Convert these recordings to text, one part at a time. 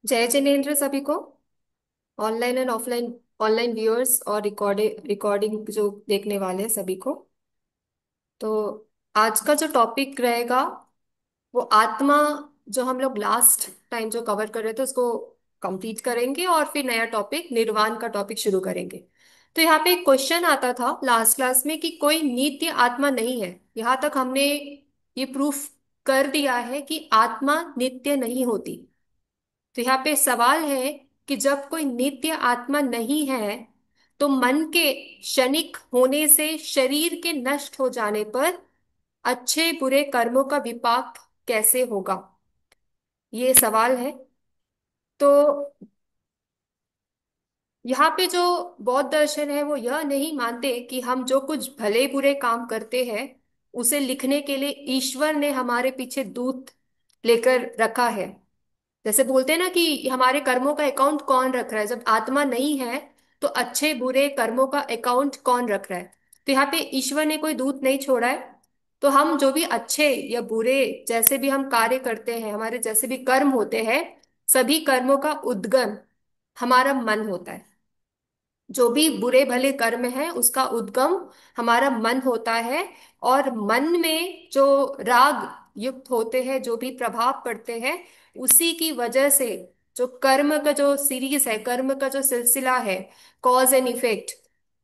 जय जिनेन्द्र सभी को। Online and offline, online viewers और रिकॉर्डिंग जो देखने वाले हैं सभी को। तो आज का जो टॉपिक रहेगा वो आत्मा, जो हम लोग लास्ट टाइम जो कवर कर रहे थे उसको कंप्लीट करेंगे और फिर नया टॉपिक निर्वाण का टॉपिक शुरू करेंगे। तो यहाँ पे एक क्वेश्चन आता था लास्ट क्लास में कि कोई नित्य आत्मा नहीं है। यहाँ तक हमने ये प्रूफ कर दिया है कि आत्मा नित्य नहीं होती। तो यहाँ पे सवाल है कि जब कोई नित्य आत्मा नहीं है तो मन के क्षणिक होने से शरीर के नष्ट हो जाने पर अच्छे बुरे कर्मों का विपाक कैसे होगा, ये सवाल है। तो यहाँ पे जो बौद्ध दर्शन है वो यह नहीं मानते कि हम जो कुछ भले बुरे काम करते हैं उसे लिखने के लिए ईश्वर ने हमारे पीछे दूत लेकर रखा है। जैसे बोलते हैं ना कि हमारे कर्मों का अकाउंट कौन रख रहा है, जब आत्मा नहीं है तो अच्छे बुरे कर्मों का अकाउंट कौन रख रहा है। तो यहाँ पे ईश्वर ने कोई दूत नहीं छोड़ा है। तो हम जो भी अच्छे या बुरे जैसे भी हम कार्य करते हैं, हमारे जैसे भी कर्म होते हैं, सभी कर्मों का उद्गम हमारा मन होता है। जो भी बुरे भले कर्म है उसका उद्गम हमारा मन होता है। और मन में जो राग युक्त होते हैं, जो भी प्रभाव पड़ते हैं, उसी की वजह से जो कर्म का जो सीरीज है, कर्म का जो सिलसिला है, कॉज एंड इफेक्ट,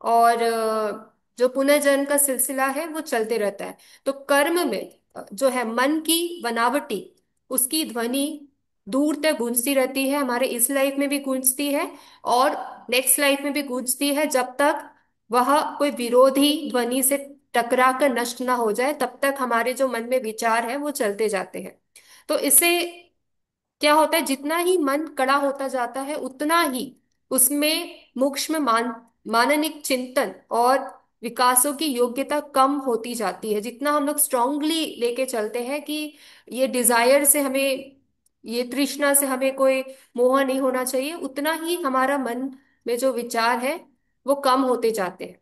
और जो पुनर्जन्म का सिलसिला है वो चलते रहता है। तो कर्म में जो है मन की बनावटी, उसकी ध्वनि दूर तक गूंजती रहती है, हमारे इस लाइफ में भी गूंजती है और नेक्स्ट लाइफ में भी गूंजती है। जब तक वह कोई विरोधी ध्वनि से टकरा कर नष्ट ना हो जाए तब तक हमारे जो मन में विचार है वो चलते जाते हैं। तो इससे क्या होता है, जितना ही मन कड़ा होता जाता है उतना ही उसमें माननिक चिंतन और विकासों की योग्यता कम होती जाती है। जितना हम लोग स्ट्रांगली लेके चलते हैं कि ये डिजायर से हमें, ये तृष्णा से हमें कोई मोह नहीं होना चाहिए, उतना ही हमारा मन में जो विचार है वो कम होते जाते हैं।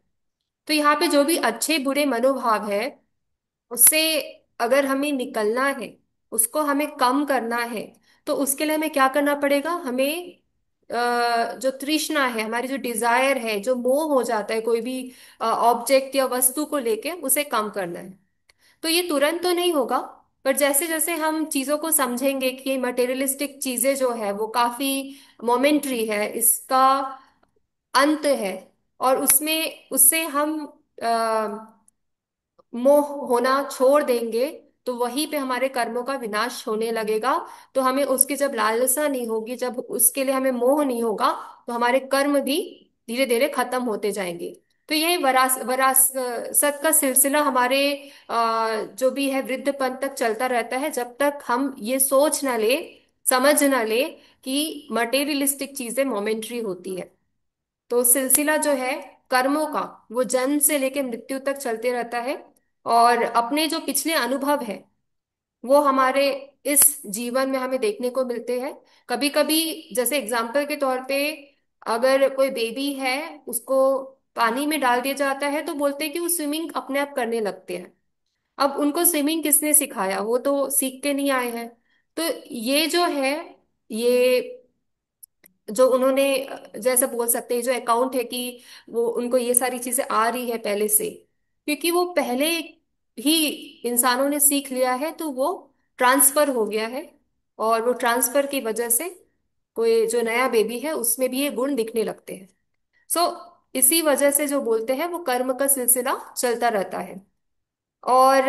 तो यहाँ पे जो भी अच्छे बुरे मनोभाव है उससे अगर हमें निकलना है, उसको हमें कम करना है, तो उसके लिए हमें क्या करना पड़ेगा, हमें जो तृष्णा है, हमारी जो डिजायर है, जो मोह हो जाता है कोई भी ऑब्जेक्ट या वस्तु को लेके, उसे कम करना है। तो ये तुरंत तो नहीं होगा, पर जैसे जैसे हम चीजों को समझेंगे कि मटेरियलिस्टिक चीजें जो है वो काफी मोमेंट्री है, इसका अंत है, और उसमें उससे हम मोह होना छोड़ देंगे तो वहीं पे हमारे कर्मों का विनाश होने लगेगा। तो हमें उसकी जब लालसा नहीं होगी, जब उसके लिए हमें मोह नहीं होगा, तो हमारे कर्म भी धीरे धीरे खत्म होते जाएंगे। तो यही वरासत का सिलसिला हमारे जो भी है वृद्धपन तक चलता रहता है, जब तक हम ये सोच ना ले, समझ ना ले कि मटेरियलिस्टिक चीजें मोमेंट्री होती है। तो सिलसिला जो है कर्मों का वो जन्म से लेकर मृत्यु तक चलते रहता है। और अपने जो पिछले अनुभव है वो हमारे इस जीवन में हमें देखने को मिलते हैं। कभी कभी जैसे एग्जाम्पल के तौर पे, अगर कोई बेबी है उसको पानी में डाल दिया जाता है तो बोलते हैं कि वो स्विमिंग अपने आप करने लगते हैं। अब उनको स्विमिंग किसने सिखाया, वो तो सीख के नहीं आए हैं। तो ये जो है, ये जो उन्होंने जैसे बोल सकते हैं जो अकाउंट है कि वो उनको ये सारी चीजें आ रही है पहले से, क्योंकि वो पहले ही इंसानों ने सीख लिया है तो वो ट्रांसफर हो गया है। और वो ट्रांसफर की वजह से कोई जो नया बेबी है उसमें भी ये गुण दिखने लगते हैं। सो इसी वजह से जो बोलते हैं वो कर्म का सिलसिला चलता रहता है। और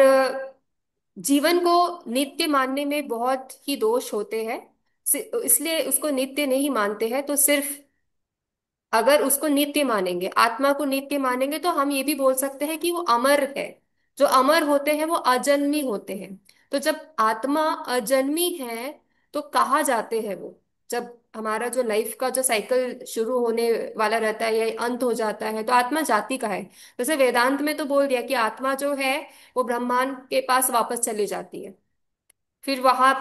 जीवन को नित्य मानने में बहुत ही दोष होते हैं। इसलिए उसको नित्य नहीं मानते हैं। तो सिर्फ अगर उसको नित्य मानेंगे, आत्मा को नित्य मानेंगे, तो हम ये भी बोल सकते हैं कि वो अमर है। जो अमर होते हैं वो अजन्मी होते हैं। तो जब आत्मा अजन्मी है तो कहाँ जाते हैं वो, जब हमारा जो लाइफ का जो साइकिल शुरू होने वाला रहता है या अंत हो जाता है तो आत्मा जाती कहाँ है। जैसे वेदांत में तो बोल दिया कि आत्मा जो है वो ब्रह्मांड के पास वापस चली जाती है। फिर वहां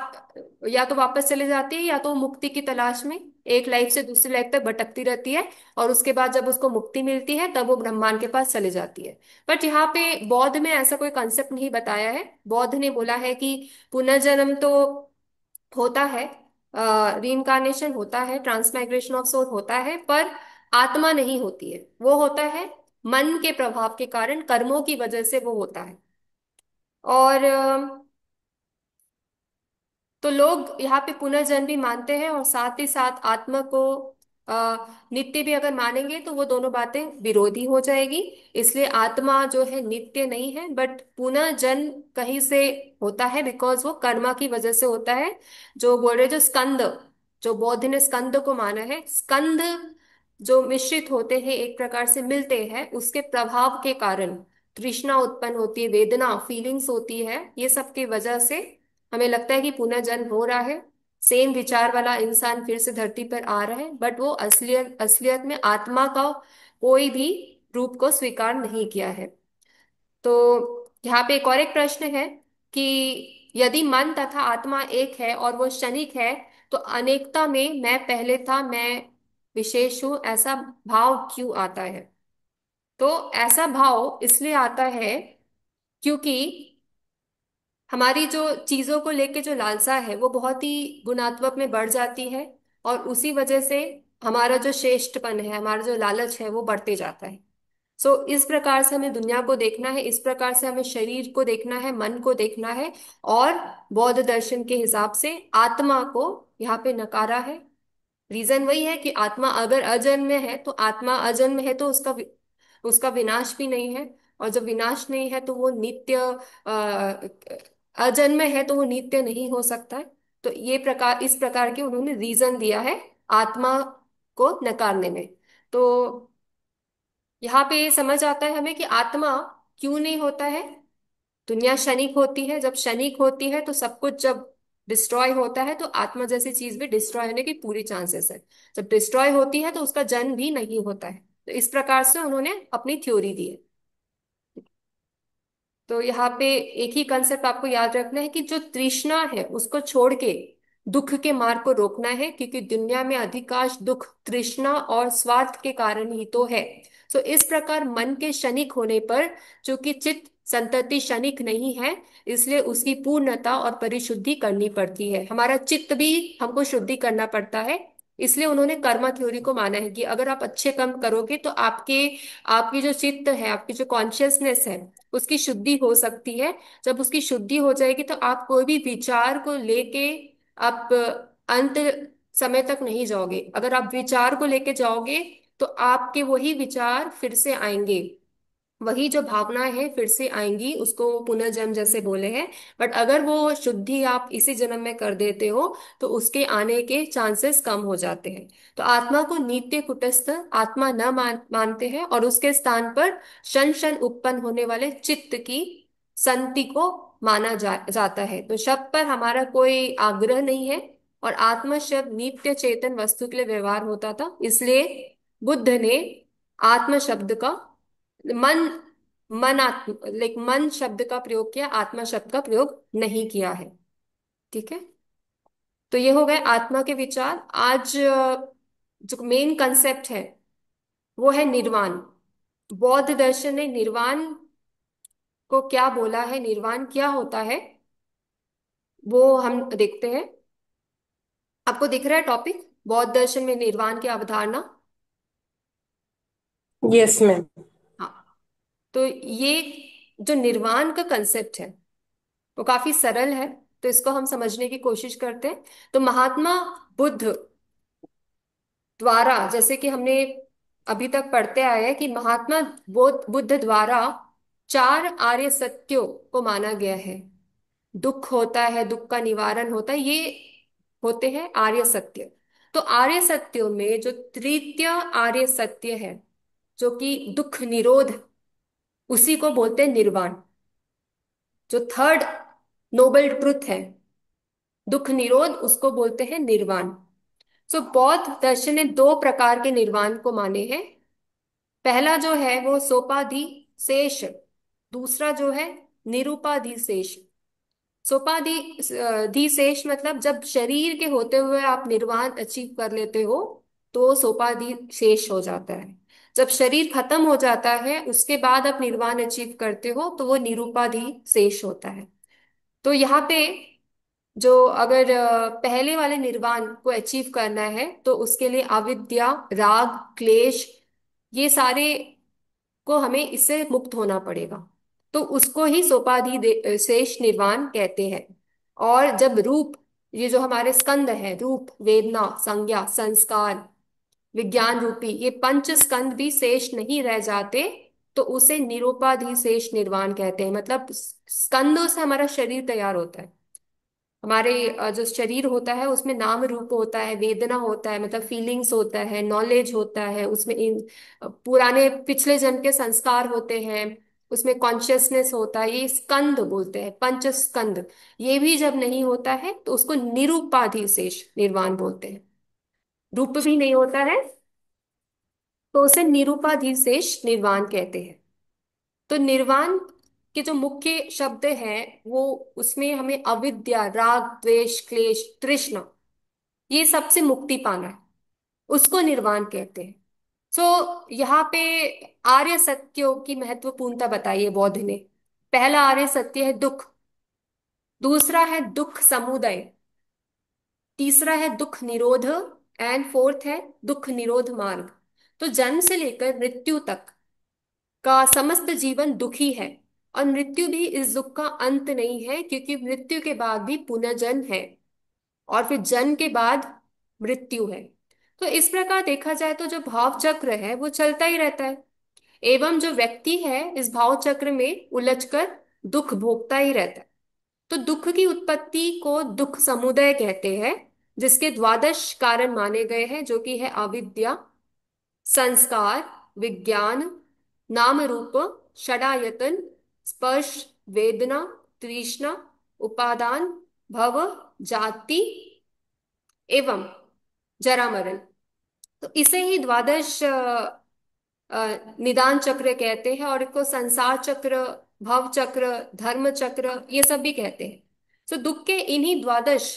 या तो वापस चले जाती है या तो मुक्ति की तलाश में एक लाइफ से दूसरी लाइफ तक भटकती रहती है। और उसके बाद जब उसको मुक्ति मिलती है तब वो ब्रह्मांड के पास चले जाती है। बट यहाँ पे बौद्ध में ऐसा कोई कंसेप्ट नहीं बताया है। बौद्ध ने बोला है कि पुनर्जन्म तो होता है, रीइंकार्नेशन होता है, ट्रांसमाइग्रेशन ऑफ सोल होता है, पर आत्मा नहीं होती है। वो होता है मन के प्रभाव के कारण, कर्मों की वजह से वो होता है। और तो लोग यहाँ पे पुनर्जन्म भी मानते हैं और साथ ही साथ आत्मा को नित्य भी अगर मानेंगे तो वो दोनों बातें विरोधी हो जाएगी। इसलिए आत्मा जो है नित्य नहीं है, बट पुनर्जन्म कहीं से होता है, बिकॉज वो कर्मा की वजह से होता है। जो बोल रहे, जो स्कंद, जो बौद्ध ने स्कंद को माना है, स्कंद जो मिश्रित होते हैं, एक प्रकार से मिलते हैं, उसके प्रभाव के कारण तृष्णा उत्पन्न होती है, वेदना फीलिंग्स होती है, ये सब की वजह से हमें लगता है कि पुनर्जन्म हो रहा है। सेम विचार वाला इंसान फिर से धरती पर आ रहा है, बट वो असलियत असलियत में आत्मा का कोई भी रूप को स्वीकार नहीं किया है। तो यहाँ पे एक और एक प्रश्न है कि यदि मन तथा आत्मा एक है और वो क्षणिक है, तो अनेकता में मैं पहले था, मैं विशेष हूं, ऐसा भाव क्यों आता है? तो ऐसा भाव इसलिए आता है क्योंकि हमारी जो चीजों को लेके जो लालसा है वो बहुत ही गुणात्मक में बढ़ जाती है, और उसी वजह से हमारा जो श्रेष्ठपन है, हमारा जो लालच है, वो बढ़ते जाता है। सो इस प्रकार से हमें दुनिया को देखना है, इस प्रकार से हमें शरीर को देखना है, मन को देखना है। और बौद्ध दर्शन के हिसाब से आत्मा को यहाँ पे नकारा है। रीजन वही है कि आत्मा अगर अजन्म है, तो आत्मा अजन्म है तो उसका विनाश भी नहीं है। और जब विनाश नहीं है तो वो नित्य, अजन्म है तो वो नित्य नहीं हो सकता है। तो ये प्रकार, इस प्रकार के उन्होंने रीजन दिया है आत्मा को नकारने में। तो यहाँ पे ये समझ आता है हमें कि आत्मा क्यों नहीं होता है। दुनिया क्षणिक होती है, जब क्षणिक होती है तो सब कुछ जब डिस्ट्रॉय होता है, तो आत्मा जैसी चीज भी डिस्ट्रॉय होने की पूरी चांसेस है। जब डिस्ट्रॉय होती है तो उसका जन्म भी नहीं होता है। तो इस प्रकार से उन्होंने अपनी थ्योरी दी है। तो यहाँ पे एक ही कंसेप्ट आपको याद रखना है कि जो तृष्णा है उसको छोड़ के दुख के मार्ग को रोकना है, क्योंकि दुनिया में अधिकांश दुख तृष्णा और स्वार्थ के कारण ही तो है। तो इस प्रकार मन के क्षणिक होने पर, चूंकि चित्त संतति क्षणिक नहीं है, इसलिए उसकी पूर्णता और परिशुद्धि करनी पड़ती है। हमारा चित्त भी हमको शुद्धि करना पड़ता है। इसलिए उन्होंने कर्मा थ्योरी को माना है कि अगर आप अच्छे कर्म करोगे तो आपकी जो चित्त है, आपकी जो कॉन्शियसनेस है, उसकी शुद्धि हो सकती है। जब उसकी शुद्धि हो जाएगी तो आप कोई भी विचार को लेके आप अंत समय तक नहीं जाओगे। अगर आप विचार को लेके जाओगे तो आपके वही विचार फिर से आएंगे, वही जो भावनाएं हैं फिर से आएंगी, उसको पुनर्जन्म जैसे बोले हैं। बट अगर वो शुद्धि आप इसी जन्म में कर देते हो तो उसके आने के चांसेस कम हो जाते हैं। तो आत्मा को नित्य कुटस्थ आत्मा न मानते हैं, और उसके स्थान पर क्षण क्षण उत्पन्न होने वाले चित्त की संति को माना जाता है। तो शब्द पर हमारा कोई आग्रह नहीं है, और आत्मा शब्द नित्य चेतन वस्तु के लिए व्यवहार होता था। इसलिए बुद्ध ने आत्म शब्द का मन मन आत्म लाइक मन शब्द का प्रयोग किया, आत्मा शब्द का प्रयोग नहीं किया है। ठीक है। तो ये हो गए आत्मा के विचार। आज जो मेन कंसेप्ट है वो है निर्वाण। बौद्ध दर्शन ने निर्वाण को क्या बोला है, निर्वाण क्या होता है, वो हम देखते हैं। आपको दिख रहा है टॉपिक, बौद्ध दर्शन में निर्वाण की अवधारणा? Yes ma'am. हाँ। तो ये जो निर्वाण का कंसेप्ट है वो काफी सरल है, तो इसको हम समझने की कोशिश करते हैं। तो महात्मा बुद्ध द्वारा, जैसे कि हमने अभी तक पढ़ते आए हैं कि महात्मा बुद्ध द्वारा चार आर्य सत्यों को माना गया है। दुख होता है, दुख का निवारण होता है, ये होते हैं आर्य सत्य। तो आर्य सत्यों में जो तृतीय आर्य सत्य है, जो कि दुख निरोध, उसी को बोलते हैं निर्वाण। जो थर्ड नोबल ट्रुथ है, दुख निरोध, उसको बोलते हैं निर्वाण। सो बौद्ध दर्शन ने दो प्रकार के निर्वाण को माने हैं। पहला जो है वो सोपाधि शेष, दूसरा जो है निरुपाधि शेष। सोपाधि शेष मतलब जब शरीर के होते हुए आप निर्वाण अचीव कर लेते हो तो सोपाधि शेष हो जाता है। जब शरीर खत्म हो जाता है उसके बाद आप निर्वाण अचीव करते हो तो वो निरुपाधि शेष होता है। तो यहाँ पे जो अगर पहले वाले निर्वाण को अचीव करना है तो उसके लिए अविद्या, राग, क्लेश, ये सारे को हमें इससे मुक्त होना पड़ेगा। तो उसको ही सोपाधि शेष निर्वाण कहते हैं। और जब रूप, ये जो हमारे स्कंद है, रूप, वेदना, संज्ञा, संस्कार, विज्ञान रूपी ये पंच स्कंद भी शेष नहीं रह जाते, तो उसे निरूपाधि शेष निर्वाण कहते हैं। मतलब स्कंदों से हमारा शरीर तैयार होता है। हमारे जो शरीर होता है उसमें नाम रूप होता है, वेदना होता है, मतलब फीलिंग्स होता है, नॉलेज होता है, उसमें इन पुराने पिछले जन्म के संस्कार होते हैं, उसमें कॉन्शियसनेस होता है, ये स्कंद बोलते हैं, पंच स्कंद। ये भी जब नहीं होता है तो उसको निरूपाधि शेष निर्वाण बोलते हैं। रूप भी नहीं होता है तो उसे निरूपाधि शेष निर्वाण कहते हैं। तो निर्वाण के जो मुख्य शब्द हैं वो, उसमें हमें अविद्या, राग, द्वेष, क्लेश, तृष्णा, ये सबसे मुक्ति पाना है, उसको निर्वाण कहते हैं। सो यहाँ पे आर्य सत्यों की महत्वपूर्णता बताई है बौद्ध ने। पहला आर्य सत्य है दुख, दूसरा है दुख समुदय, तीसरा है दुख निरोध, एंड फोर्थ है दुख निरोध मार्ग। तो जन्म से लेकर मृत्यु तक का समस्त जीवन दुखी है, और मृत्यु भी इस दुख का अंत नहीं है, क्योंकि मृत्यु के बाद भी पुनर्जन्म है, और फिर जन्म के बाद मृत्यु है। तो इस प्रकार देखा जाए तो जो भाव चक्र है वो चलता ही रहता है, एवं जो व्यक्ति है इस भाव चक्र में उलझकर दुख भोगता ही रहता है। तो दुख की उत्पत्ति को दुख समुदय कहते हैं, जिसके द्वादश कारण माने गए हैं, जो कि है अविद्या, संस्कार, विज्ञान, नाम रूप, षडायतन, स्पर्श, वेदना, तृष्णा, उपादान, भव, जाति एवं जरा मरण। तो इसे ही द्वादश निदान चक्र कहते हैं, और इसको संसार चक्र, भव चक्र, धर्म चक्र, ये सब भी कहते हैं। तो दुख के इन्हीं द्वादश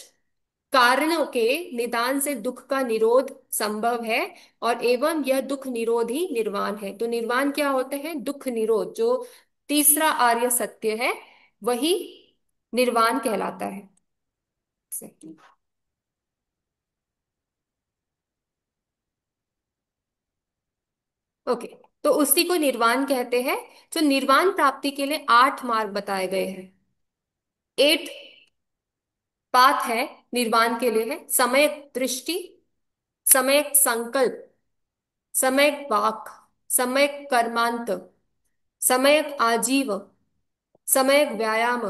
कारणों के निदान से दुख का निरोध संभव है, और एवं यह दुख निरोध ही निर्वाण है। तो निर्वाण क्या होता है? दुख निरोध, जो तीसरा आर्य सत्य है, वही निर्वाण कहलाता है। ओके, तो उसी को निर्वाण कहते हैं। तो निर्वाण प्राप्ति के लिए 8 मार्ग बताए गए हैं। 8 पाथ है निर्वाण के लिए, है समय दृष्टि, समय संकल्प, समय वाक, समय कर्मांत, समय आजीव, समय व्यायाम,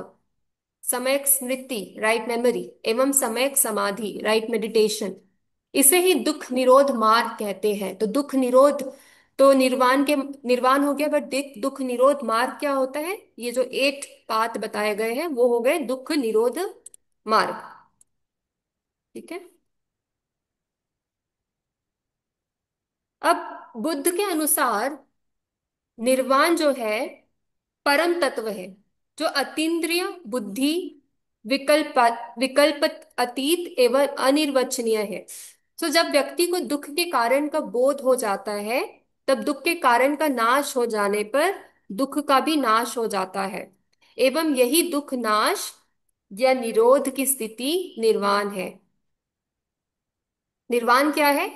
समय स्मृति, राइट मेमोरी, एवं समय समाधि, राइट मेडिटेशन। इसे ही दुख निरोध मार्ग कहते हैं। तो दुख निरोध तो निर्वाण के निर्वाण हो गया, बट दुख निरोध मार्ग क्या होता है? ये जो 8 पाथ बताए गए हैं वो हो गए दुख निरोध मार्ग। ठीक है। अब बुद्ध के अनुसार निर्वाण जो है परम तत्व है, जो अतीन्द्रिय बुद्धि, विकल्प विकल्प अतीत एवं अनिर्वचनीय है। तो जब व्यक्ति को दुख के कारण का बोध हो जाता है, तब दुख के कारण का नाश हो जाने पर दुख का भी नाश हो जाता है, एवं यही दुख नाश या निरोध की स्थिति निर्वाण है। निर्वाण क्या है?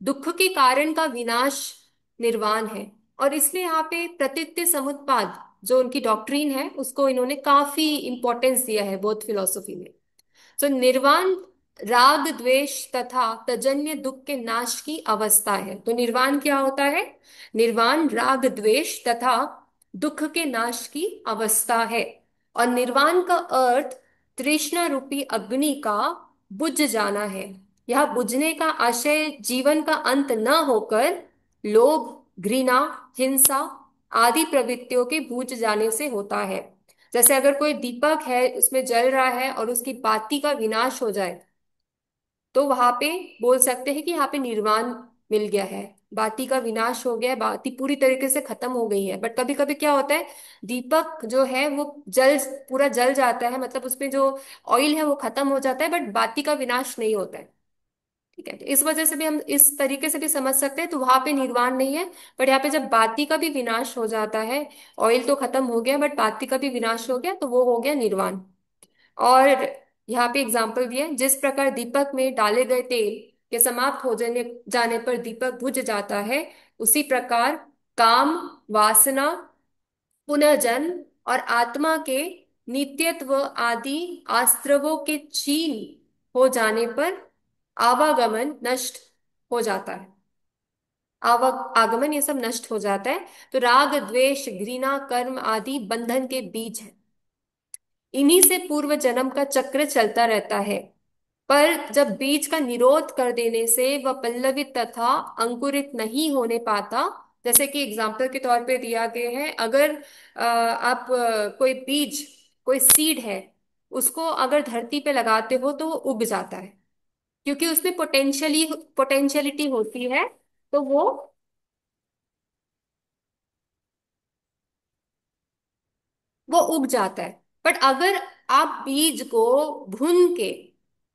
दुख के कारण का विनाश निर्वाण है। और इसलिए यहाँ पे प्रतीत्य समुत्पाद, जो उनकी डॉक्ट्रीन है, उसको इन्होंने काफी इंपॉर्टेंस दिया है बौद्ध फिलॉसफी में। तो निर्वाण राग, द्वेष तथा तजन्य दुख के नाश की अवस्था है। तो निर्वाण क्या होता है? निर्वाण राग, द्वेष तथा दुख के नाश की अवस्था है। और निर्वाण का अर्थ तृष्णा रूपी अग्नि का बुझ जाना है। यह बुझने का आशय जीवन का अंत न होकर लोभ, घृणा, हिंसा आदि प्रवृत्तियों के बुझ जाने से होता है। जैसे अगर कोई दीपक है उसमें जल रहा है और उसकी बाती का विनाश हो जाए, तो वहां पे बोल सकते हैं कि यहाँ पे निर्वाण मिल गया है, बाती का विनाश हो गया है, बाती पूरी तरीके से खत्म हो गई है। बट कभी कभी क्या होता है, दीपक जो है वो जल पूरा जल जाता है, मतलब उसमें जो ऑयल है वो खत्म हो जाता है, बट बाती का विनाश नहीं होता है। ठीक है, तो इस वजह से भी हम इस तरीके से भी समझ सकते हैं। तो वहां पे निर्वाण नहीं है, बट यहाँ पे जब बाती का भी विनाश हो जाता है, ऑयल तो खत्म हो गया बट बाती का भी विनाश हो गया, तो वो हो गया निर्वाण। और यहाँ पे एग्जाम्पल दिया है, जिस प्रकार दीपक में डाले गए तेल के समाप्त हो जाने पर दीपक बुझ जाता है, उसी प्रकार काम, वासना, पुनर्जन्म और आत्मा के नित्यत्व आदि आश्रवों के क्षीण हो जाने पर आवागमन नष्ट हो जाता है। आगमन ये सब नष्ट हो जाता है। तो राग, द्वेष, घृणा, कर्म आदि बंधन के बीज है। इन्हीं से पूर्व जन्म का चक्र चलता रहता है। पर जब बीज का निरोध कर देने से वह पल्लवित तथा अंकुरित नहीं होने पाता, जैसे कि एग्जाम्पल के तौर पे दिया गया है, अगर आप कोई बीज, कोई सीड है, उसको अगर धरती पे लगाते हो तो वो उग जाता है, क्योंकि उसमें पोटेंशियलिटी होती है, तो वो उग जाता है। बट अगर आप बीज को भून के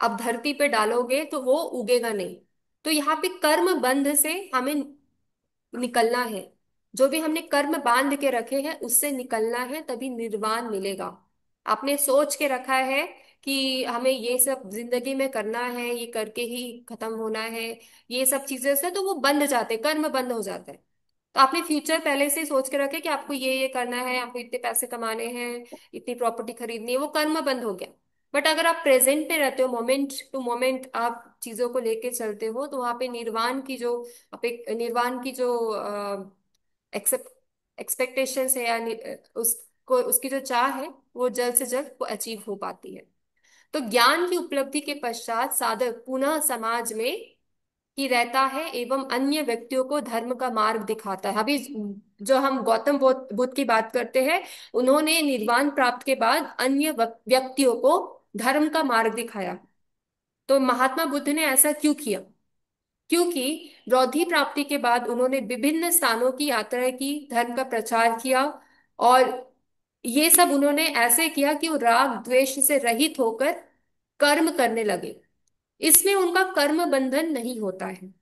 अब धरती पे डालोगे तो वो उगेगा नहीं। तो यहाँ पे कर्म बंध से हमें निकलना है। जो भी हमने कर्म बांध के रखे हैं उससे निकलना है, तभी निर्वाण मिलेगा। आपने सोच के रखा है कि हमें ये सब जिंदगी में करना है, ये करके ही खत्म होना है, ये सब चीजें से तो वो बंध जाते, कर्म बंद हो जाते हैं। तो आपने फ्यूचर पहले से ही सोच के रखे कि आपको ये करना है, आपको इतने पैसे कमाने हैं, इतनी प्रॉपर्टी खरीदनी है, वो कर्म बंद हो गया। बट अगर आप प्रेजेंट पे रहते हो, मोमेंट टू मोमेंट आप चीजों को लेके चलते हो, तो वहां पे निर्वाण की जो, आप एक निर्वाण की जो एक्सेप्ट एक्सपेक्टेशंस है या उसको, उसकी जो चाह है, वो जल्द से जल्द वो अचीव हो पाती है। तो ज्ञान की उपलब्धि के पश्चात साधक पुनः समाज में ही रहता है एवं अन्य व्यक्तियों को धर्म का मार्ग दिखाता है। अभी जो हम गौतम बुद्ध की बात करते हैं, उन्होंने निर्वाण प्राप्त के बाद अन्य व्यक्तियों को धर्म का मार्ग दिखाया। तो महात्मा बुद्ध ने ऐसा क्यों किया? क्योंकि रौद्री प्राप्ति के बाद उन्होंने विभिन्न स्थानों की यात्रा की, धर्म का प्रचार किया, और ये सब उन्होंने ऐसे किया कि वो राग द्वेष से रहित होकर कर्म करने लगे। इसमें उनका कर्म बंधन नहीं होता है।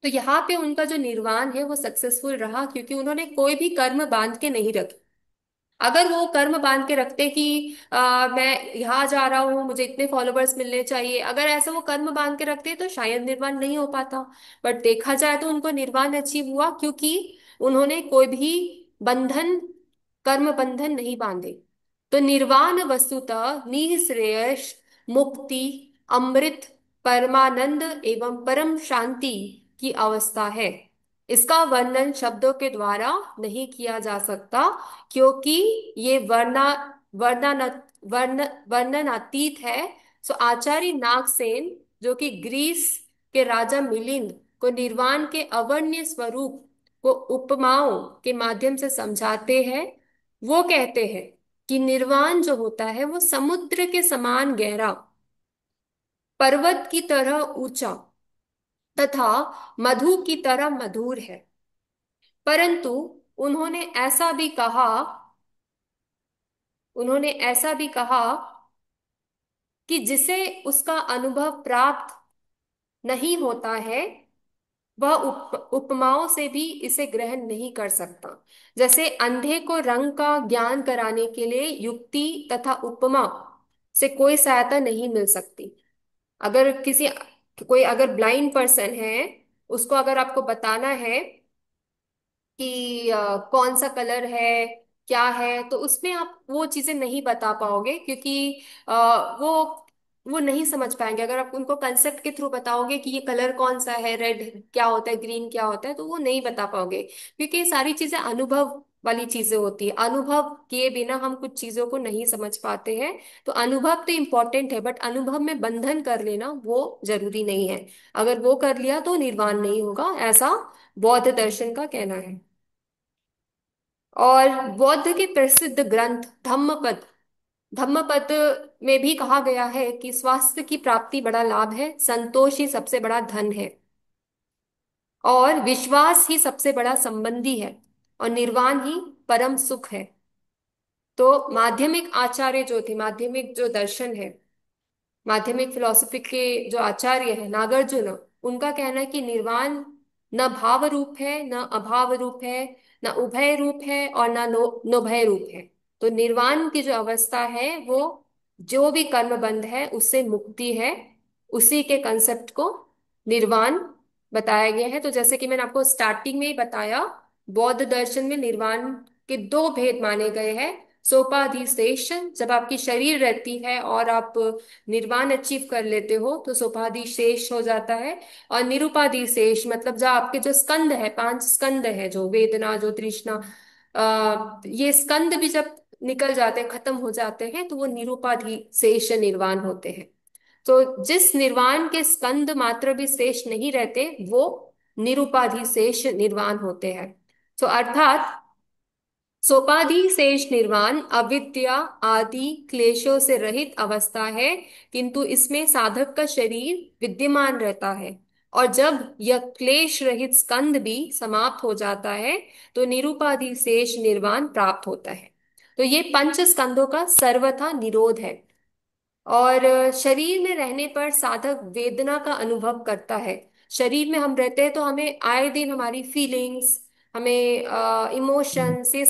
तो यहाँ पे उनका जो निर्वाण है वो सक्सेसफुल रहा, क्योंकि उन्होंने कोई भी कर्म बांध के नहीं रखे। अगर वो कर्म बांध के रखते कि मैं यहाँ जा रहा हूँ, मुझे इतने फॉलोअर्स मिलने चाहिए, अगर ऐसा वो कर्म बांध के रखते तो शायद निर्वाण नहीं हो पाता। बट देखा जाए तो उनको निर्वाण अचीव हुआ, क्योंकि उन्होंने कोई भी बंधन, कर्म बंधन नहीं बांधे। तो निर्वाण वस्तुतः निःश्रेयस, मुक्ति, अमृत, परमानंद एवं परम शांति की अवस्था है। इसका वर्णन शब्दों के द्वारा नहीं किया जा सकता, क्योंकि ये वर्णन वर्णनातीत है। सो आचार्य नागसेन, जो कि ग्रीस के राजा मिलिंद को निर्वाण के अवर्ण्य स्वरूप को उपमाओं के माध्यम से समझाते हैं। वो कहते हैं कि निर्वाण जो होता है वो समुद्र के समान गहरा, पर्वत की तरह ऊंचा तथा मधु की तरह मधुर है। परंतु उन्होंने ऐसा भी कहा उन्होंने ऐसा भी कहा कि जिसे उसका अनुभव प्राप्त नहीं होता है, वह उपमाओं से भी इसे ग्रहण नहीं कर सकता। जैसे अंधे को रंग का ज्ञान कराने के लिए युक्ति तथा उपमा से कोई सहायता नहीं मिल सकती। अगर कोई अगर ब्लाइंड पर्सन है, उसको अगर आपको बताना है कि कौन सा कलर है, क्या है, तो उसमें आप वो चीजें नहीं बता पाओगे, क्योंकि वो नहीं समझ पाएंगे। अगर आप उनको कंसेप्ट के थ्रू बताओगे कि ये कलर कौन सा है, रेड क्या होता है, ग्रीन क्या होता है, तो वो नहीं बता पाओगे, क्योंकि ये सारी चीजें अनुभव वाली चीजें होती है। अनुभव किए बिना हम कुछ चीजों को नहीं समझ पाते हैं। तो अनुभव तो इम्पोर्टेंट है, बट अनुभव में बंधन कर लेना वो जरूरी नहीं है। अगर वो कर लिया तो निर्वाण नहीं होगा, ऐसा बौद्ध दर्शन का कहना है। और बौद्ध के प्रसिद्ध ग्रंथ धम्मपद धम्मपद में भी कहा गया है कि स्वास्थ्य की प्राप्ति बड़ा लाभ है, संतोष ही सबसे बड़ा धन है, और विश्वास ही सबसे बड़ा संबंधी है, और निर्वाण ही परम सुख है। तो माध्यमिक आचार्य जो थे, माध्यमिक जो दर्शन है, माध्यमिक फिलॉसफी के जो आचार्य है नागार्जुन, उनका कहना है कि निर्वाण न भाव रूप है, न अभाव रूप है, न उभय रूप है, और न नोभय रूप है। तो निर्वाण की जो अवस्था है वो जो भी कर्म बंध है उससे मुक्ति है, उसी के कंसेप्ट को निर्वाण बताया गया है। तो जैसे कि मैंने आपको स्टार्टिंग में ही बताया, बौद्ध दर्शन में निर्वाण के दो भेद माने गए हैं। सोपाधिशेष, जब आपकी शरीर रहती है और आप निर्वाण अचीव कर लेते हो तो सोपाधिशेष हो जाता है। और निरुपाधिशेष मतलब जो आपके जो स्कंद है, पांच स्कंद है, जो वेदना, जो तृष्णा, ये स्कंद भी जब निकल जाते हैं, खत्म हो जाते हैं, तो वो निरुपाधि शेष निर्वाण होते हैं। तो जिस निर्वाण के स्कंद मात्र भी शेष नहीं रहते, वो निरुपाधि शेष निर्वाण होते हैं। तो अर्थात सोपाधि शेष निर्वाण अविद्या आदि क्लेशों से रहित अवस्था है, किंतु इसमें साधक का शरीर विद्यमान रहता है। और जब यह क्लेश रहित स्कंद भी समाप्त हो जाता है तो निरुपाधि शेष निर्वाण प्राप्त होता है। तो ये पंच स्कंदों का सर्वथा निरोध है। और शरीर में रहने पर साधक वेदना का अनुभव करता है। शरीर में हम रहते हैं तो हमें आए दिन हमारी फीलिंग्स, हमें इमोशंस, ये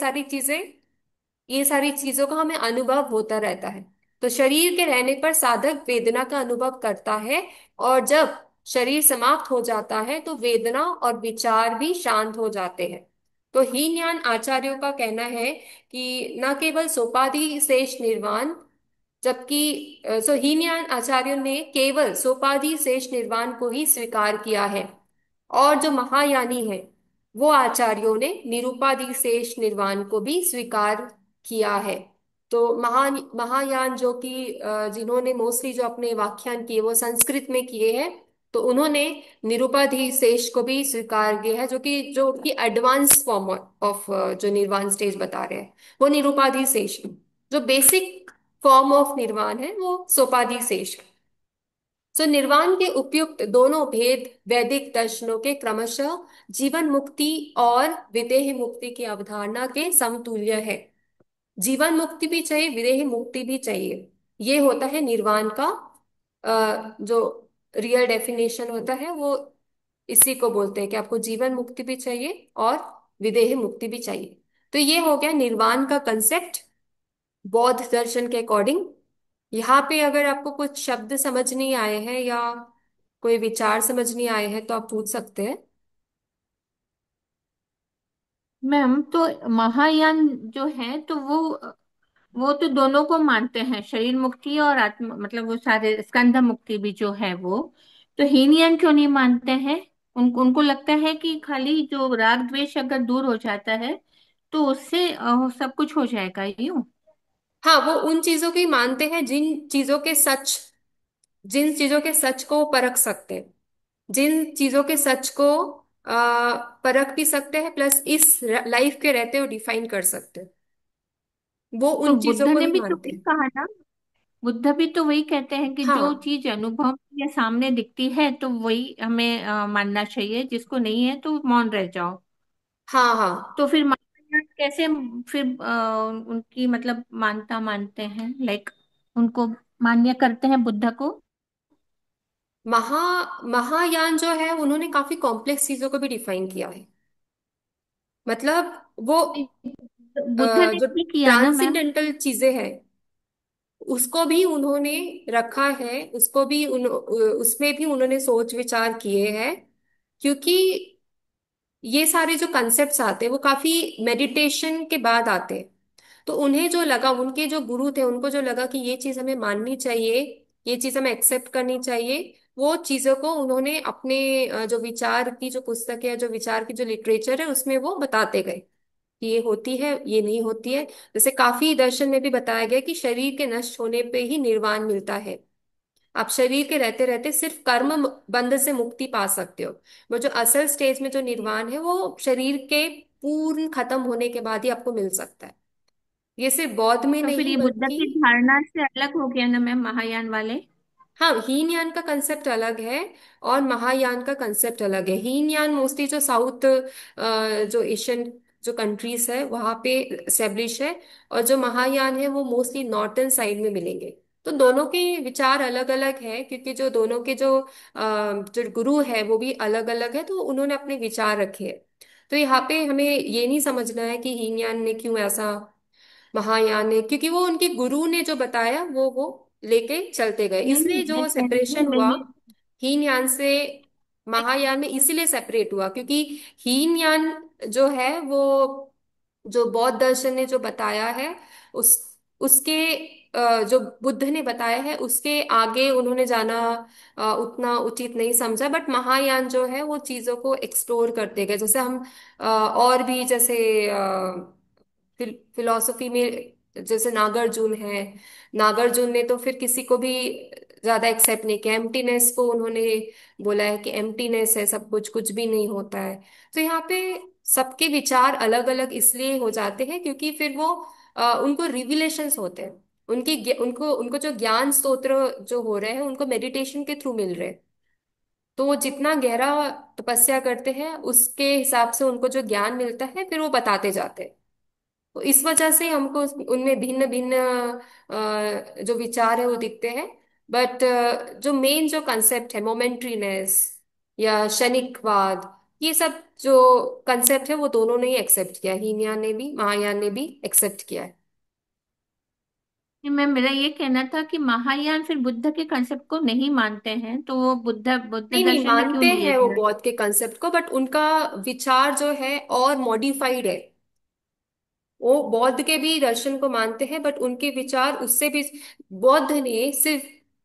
सारी चीजों का हमें अनुभव होता रहता है। तो शरीर के रहने पर साधक वेदना का अनुभव करता है, और जब शरीर समाप्त हो जाता है तो वेदना और विचार भी शांत हो जाते हैं। तो हीनयान आचार्यों का कहना है कि न केवल सोपाधि शेष निर्वाण, जबकि हीनयान आचार्यों ने केवल सोपाधि शेष निर्वाण को ही स्वीकार किया है, और जो महायानी है वो आचार्यों ने निरुपाधि शेष निर्वाण को भी स्वीकार किया है। तो महायान जो कि जिन्होंने मोस्टली जो अपने व्याख्यान किए वो संस्कृत में किए हैं, तो उन्होंने निरुपाधि शेष को भी स्वीकार किया है, जो कि एडवांस फॉर्म ऑफ जो निर्वाण स्टेज बता रहे हैं वो निरुपाधि शेष है। जो बेसिक फॉर्म ऑफ निर्वाण है वो सोपाधि शेष है। तो निर्वाण के उपयुक्त दोनों भेद वैदिक दर्शनों के क्रमशः जीवन मुक्ति और विदेह मुक्ति की अवधारणा के समतुल्य है। जीवन मुक्ति भी चाहिए, विदेह मुक्ति भी चाहिए। ये होता है निर्वाण का जो रियल डेफिनेशन होता है, वो इसी को बोलते हैं कि आपको जीवन मुक्ति भी चाहिए और विदेह मुक्ति भी चाहिए। तो ये हो गया निर्वाण का कंसेप्ट बौद्ध दर्शन के अकॉर्डिंग। यहाँ पे अगर आपको कुछ शब्द समझ नहीं आए हैं या कोई विचार समझ नहीं आए हैं तो आप पूछ सकते हैं। मैम, तो महायान जो है तो वो तो दोनों को मानते हैं, शरीर मुक्ति और आत्म मतलब वो सारे स्कंध मुक्ति भी जो है वो। तो हीनयान क्यों नहीं मानते हैं? उनको लगता है कि खाली जो राग द्वेष अगर दूर हो जाता है तो उससे सब कुछ हो जाएगा यूं। हाँ, वो उन चीजों की मानते हैं जिन चीजों के सच को वो परख सकते हैं, जिन चीजों के सच को परख भी सकते हैं, प्लस इस लाइफ के रहते हुए डिफाइन कर सकते हैं, वो तो उन बुद्ध चीजों को ने ही भी तो मानते वही हैं। कहा ना। बुद्ध भी तो वही कहते हैं कि जो हाँ चीज अनुभव या सामने दिखती है तो वही हमें मानना चाहिए, जिसको नहीं है तो मौन रह जाओ। हाँ हाँ। तो फिर महायान कैसे फिर उनकी मतलब मानता मानते हैं, लाइक उनको मान्य करते हैं बुद्ध को? महा महायान जो है उन्होंने काफी कॉम्प्लेक्स चीजों को भी डिफाइन किया है। मतलब वो बुद्ध ने जो भी किया ना मैम। ट्रांसेंडेंटल चीजें हैं उसको भी उन्होंने रखा है, उसमें भी उन्होंने सोच विचार किए हैं। क्योंकि ये सारे जो कंसेप्ट्स आते हैं वो काफी मेडिटेशन के बाद आते हैं। तो उन्हें जो लगा, उनके जो गुरु थे उनको जो लगा कि ये चीज हमें माननी चाहिए, ये चीज हमें एक्सेप्ट करनी चाहिए, वो चीजों को उन्होंने अपने जो विचार की जो पुस्तक है, जो विचार की जो लिटरेचर है उसमें वो बताते गए कि ये होती है, ये नहीं होती है। जैसे काफी दर्शन में भी बताया गया कि शरीर के नष्ट होने पे ही निर्वाण मिलता है। आप शरीर के रहते रहते सिर्फ बंध से मुक्ति पा सकते हो। वो जो असल स्टेज में जो निर्वाण है वो शरीर के पूर्ण खत्म होने के बाद ही आपको मिल सकता है। ये सिर्फ बौद्ध में तो फिर नहीं ये बुद्ध बल्कि, की धारणा से अलग हो गया ना मैम महायान वाले। हाँ, हीनयान का कंसेप्ट अलग है और महायान का कंसेप्ट अलग है। हीनयान मोस्टली जो साउथ जो एशियन जो कंट्रीज है वहां पे एस्टेब्लिश है, और जो महायान है वो मोस्टली नॉर्थन साइड में मिलेंगे। तो दोनों के विचार अलग अलग है, क्योंकि जो दोनों के जो गुरु है वो भी अलग अलग है, तो उन्होंने अपने विचार रखे हैं। तो यहाँ पे हमें ये नहीं समझना है कि हीनयान ने क्यों ऐसा महायान ने, क्योंकि वो उनके गुरु ने जो बताया वो लेके चलते गए, नहीं इसलिए नहीं, मैं जो कह रही सेपरेशन हूँ हुआ मैंने। हीनयान से महायान में, इसीलिए सेपरेट हुआ क्योंकि हीनयान जो है वो, जो बौद्ध दर्शन ने जो बताया है, उस उसके जो बुद्ध ने बताया है उसके आगे उन्होंने जाना उतना उचित नहीं समझा। बट महायान जो है वो चीजों को एक्सप्लोर करते गए, जैसे हम और भी जैसे फिलोसफी में जैसे नागार्जुन है, नागार्जुन ने तो फिर किसी को भी ज्यादा एक्सेप्ट नहीं किया, एम्प्टीनेस को उन्होंने बोला है कि एम्प्टीनेस है सब कुछ, कुछ भी नहीं होता है। तो यहाँ पे सबके विचार अलग अलग इसलिए हो जाते हैं क्योंकि फिर वो उनको रिविलेशंस होते हैं, उनको उनको जो ज्ञान स्तोत्र जो हो रहे हैं उनको मेडिटेशन के थ्रू मिल रहे हैं। तो वो जितना गहरा तपस्या करते हैं उसके हिसाब से उनको जो ज्ञान मिलता है फिर वो बताते जाते हैं। तो इस वजह से हमको उनमें भिन्न भिन्न जो विचार है वो दिखते हैं। बट जो मेन जो कंसेप्ट है मोमेंट्रीनेस या क्षणिकवाद, ये सब जो कंसेप्ट है वो दोनों ने ही एक्सेप्ट किया, हीनयान ने भी महायान ने भी एक्सेप्ट किया है। मैं, मेरा ये कहना था कि महायान फिर बुद्ध के कंसेप्ट को नहीं मानते हैं, तो वो बुद्ध बुद्ध नहीं नहीं, दर्शन में क्यों मानते लिए हैं वो गए? बौद्ध के कंसेप्ट को, बट उनका विचार जो है और मॉडिफाइड है। वो बौद्ध के भी दर्शन को मानते हैं बट उनके विचार उससे भी, बौद्ध ने सिर्फ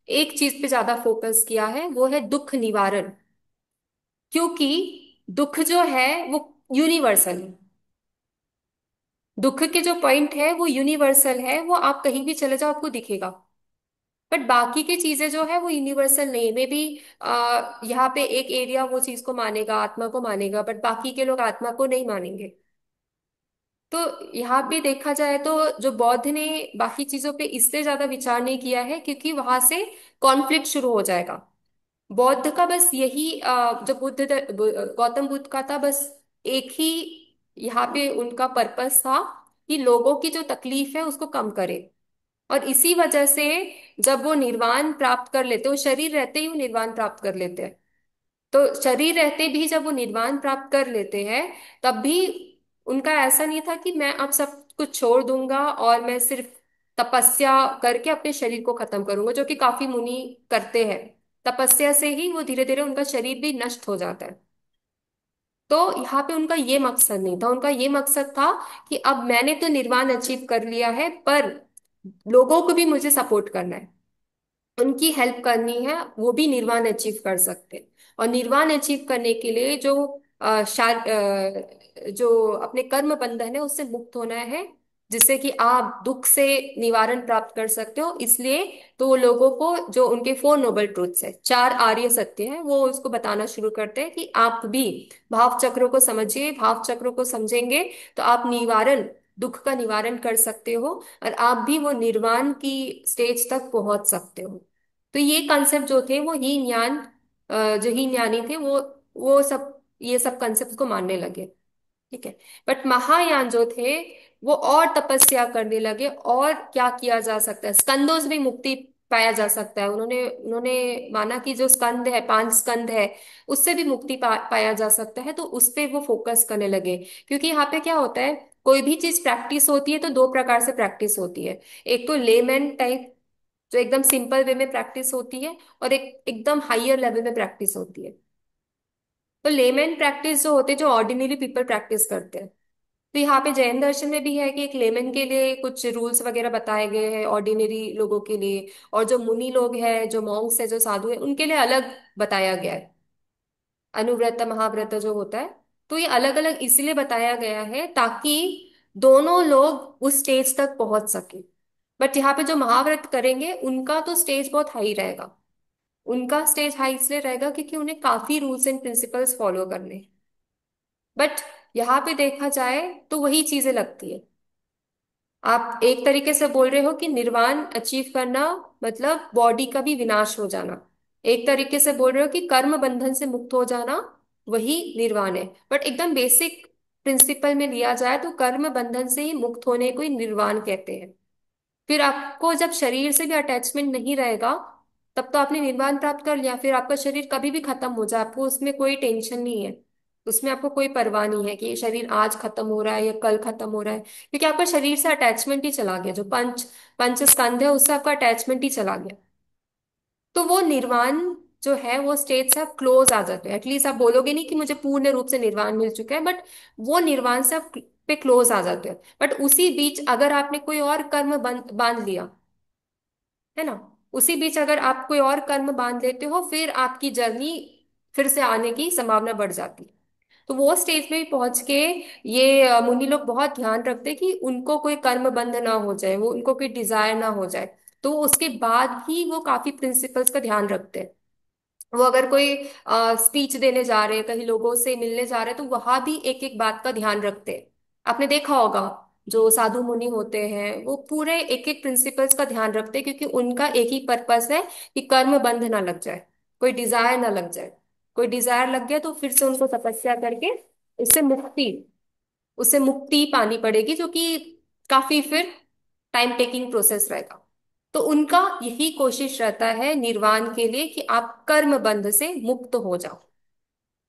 एक चीज पे ज्यादा फोकस किया है, वो है दुख निवारण। क्योंकि दुख जो है वो यूनिवर्सल है, दुख के जो पॉइंट है वो यूनिवर्सल है, वो आप कहीं भी चले जाओ आपको दिखेगा। बट बाकी की चीजें जो है वो यूनिवर्सल नहीं है, मे बी यहाँ पे एक एरिया वो चीज को मानेगा, आत्मा को मानेगा, बट बाकी के लोग आत्मा को नहीं मानेंगे। तो यहाँ पे देखा जाए तो जो बौद्ध ने बाकी चीजों पे इससे ज्यादा विचार नहीं किया है क्योंकि वहां से कॉन्फ्लिक्ट शुरू हो जाएगा। बौद्ध का बस यही जो गौतम बुद्ध का था, बस एक ही यहाँ पे उनका पर्पस था कि लोगों की जो तकलीफ है उसको कम करे। और इसी वजह से जब वो निर्वाण प्राप्त कर लेते, वो शरीर रहते ही वो निर्वाण प्राप्त कर लेते हैं। तो शरीर रहते भी जब वो निर्वाण प्राप्त कर लेते हैं तब भी उनका ऐसा नहीं था कि मैं अब सब कुछ छोड़ दूंगा और मैं सिर्फ तपस्या करके अपने शरीर को खत्म करूंगा, जो कि काफी मुनि करते हैं। तपस्या से ही वो धीरे धीरे उनका शरीर भी नष्ट हो जाता है। तो यहाँ पे उनका ये मकसद नहीं था, उनका ये मकसद था कि अब मैंने तो निर्वाण अचीव कर लिया है पर लोगों को भी मुझे सपोर्ट करना है, उनकी हेल्प करनी है, वो भी निर्वाण अचीव कर सकते हैं। और निर्वाण अचीव करने के लिए जो जो अपने कर्म बंधन है उससे मुक्त होना है, जिससे कि आप दुख से निवारण प्राप्त कर सकते हो। इसलिए तो वो लोगों को जो उनके फोर नोबल ट्रूथ्स है, चार आर्य सत्य है, वो उसको बताना शुरू करते हैं कि आप भी भाव चक्रों को समझिए, भाव चक्रों को समझेंगे तो आप निवारण, दुख का निवारण कर सकते हो और आप भी वो निर्वाण की स्टेज तक पहुंच सकते हो। तो ये कंसेप्ट जो थे वो हीन यान, जो हीन यानी थे वो सब ये सब कंसेप्ट को मानने लगे। ठीक है। बट महायान जो थे वो और तपस्या करने लगे, और क्या किया जा सकता है, स्कंदों से भी मुक्ति पाया जा सकता है। उन्होंने उन्होंने माना कि जो स्कंद है, पांच स्कंद है, उससे भी मुक्ति पाया जा सकता है, तो उस पे वो फोकस करने लगे। क्योंकि यहाँ पे क्या होता है, कोई भी चीज प्रैक्टिस होती है तो दो प्रकार से प्रैक्टिस होती है। एक तो लेमैन टाइप जो एकदम सिंपल वे में प्रैक्टिस होती है, और एक एकदम हाइयर लेवल में प्रैक्टिस होती है। तो लेमैन प्रैक्टिस जो होते हैं, जो ऑर्डिनरी पीपल प्रैक्टिस करते हैं, तो यहाँ पे जैन दर्शन में भी है कि एक लेमन के लिए कुछ रूल्स वगैरह बताए गए हैं, ऑर्डिनरी लोगों के लिए, और जो मुनि लोग हैं, जो मॉन्क्स है, जो साधु है, उनके लिए अलग बताया गया है, अनुव्रत महाव्रत जो होता है। तो ये अलग अलग इसलिए बताया गया है ताकि दोनों लोग उस स्टेज तक पहुंच सके। बट यहाँ पे जो महाव्रत करेंगे उनका तो स्टेज बहुत हाई रहेगा, उनका स्टेज हाई इसलिए रहेगा क्योंकि उन्हें काफी रूल्स एंड प्रिंसिपल्स फॉलो करने। बट यहाँ पे देखा जाए तो वही चीजें लगती है। आप एक तरीके से बोल रहे हो कि निर्वाण अचीव करना मतलब बॉडी का भी विनाश हो जाना, एक तरीके से बोल रहे हो कि कर्म बंधन से मुक्त हो जाना वही निर्वाण है। बट एकदम बेसिक प्रिंसिपल में लिया जाए तो कर्म बंधन से ही मुक्त होने को ही निर्वाण कहते हैं। फिर आपको जब शरीर से भी अटैचमेंट नहीं रहेगा तब तो आपने निर्वाण प्राप्त कर लिया, फिर आपका शरीर कभी भी खत्म हो जाए आपको उसमें कोई टेंशन नहीं है। उसमें आपको कोई परवाह नहीं है कि ये शरीर आज खत्म हो रहा है या कल खत्म हो रहा है, क्योंकि आपका शरीर से अटैचमेंट ही चला गया, जो पंच पंच स्कंध है उससे आपका अटैचमेंट ही चला गया। तो वो निर्वाण जो है वो स्टेट से आप क्लोज आ जाते हो। एटलीस्ट आप बोलोगे नहीं कि मुझे पूर्ण रूप से निर्वाण मिल चुका है, बट वो निर्वाण से आप पे क्लोज आ जाते हो। बट उसी बीच अगर आपने कोई और कर्म बांध लिया, है ना, उसी बीच अगर आप कोई और कर्म बांध लेते हो, फिर आपकी जर्नी फिर से आने की संभावना बढ़ जाती है। तो वो स्टेज में भी पहुंच के ये मुनि लोग बहुत ध्यान रखते हैं कि उनको कोई कर्म बंध ना हो जाए, वो उनको कोई डिजायर ना हो जाए। तो उसके बाद ही वो काफी प्रिंसिपल्स का ध्यान रखते हैं। वो अगर कोई स्पीच देने जा रहे हैं, कहीं लोगों से मिलने जा रहे हैं, तो वहां भी एक एक बात का ध्यान रखते हैं। आपने देखा होगा, जो साधु मुनि होते हैं वो पूरे एक एक प्रिंसिपल्स का ध्यान रखते हैं, क्योंकि उनका एक ही पर्पस है कि कर्म बंध ना लग जाए, कोई डिजायर ना लग जाए। कोई डिजायर लग गया तो फिर से उनको तपस्या करके उससे मुक्ति उसे मुक्ति पानी पड़ेगी, जो कि काफी फिर टाइम टेकिंग प्रोसेस रहेगा। तो उनका यही कोशिश रहता है निर्वाण के लिए कि आप कर्म बंध से मुक्त हो जाओ।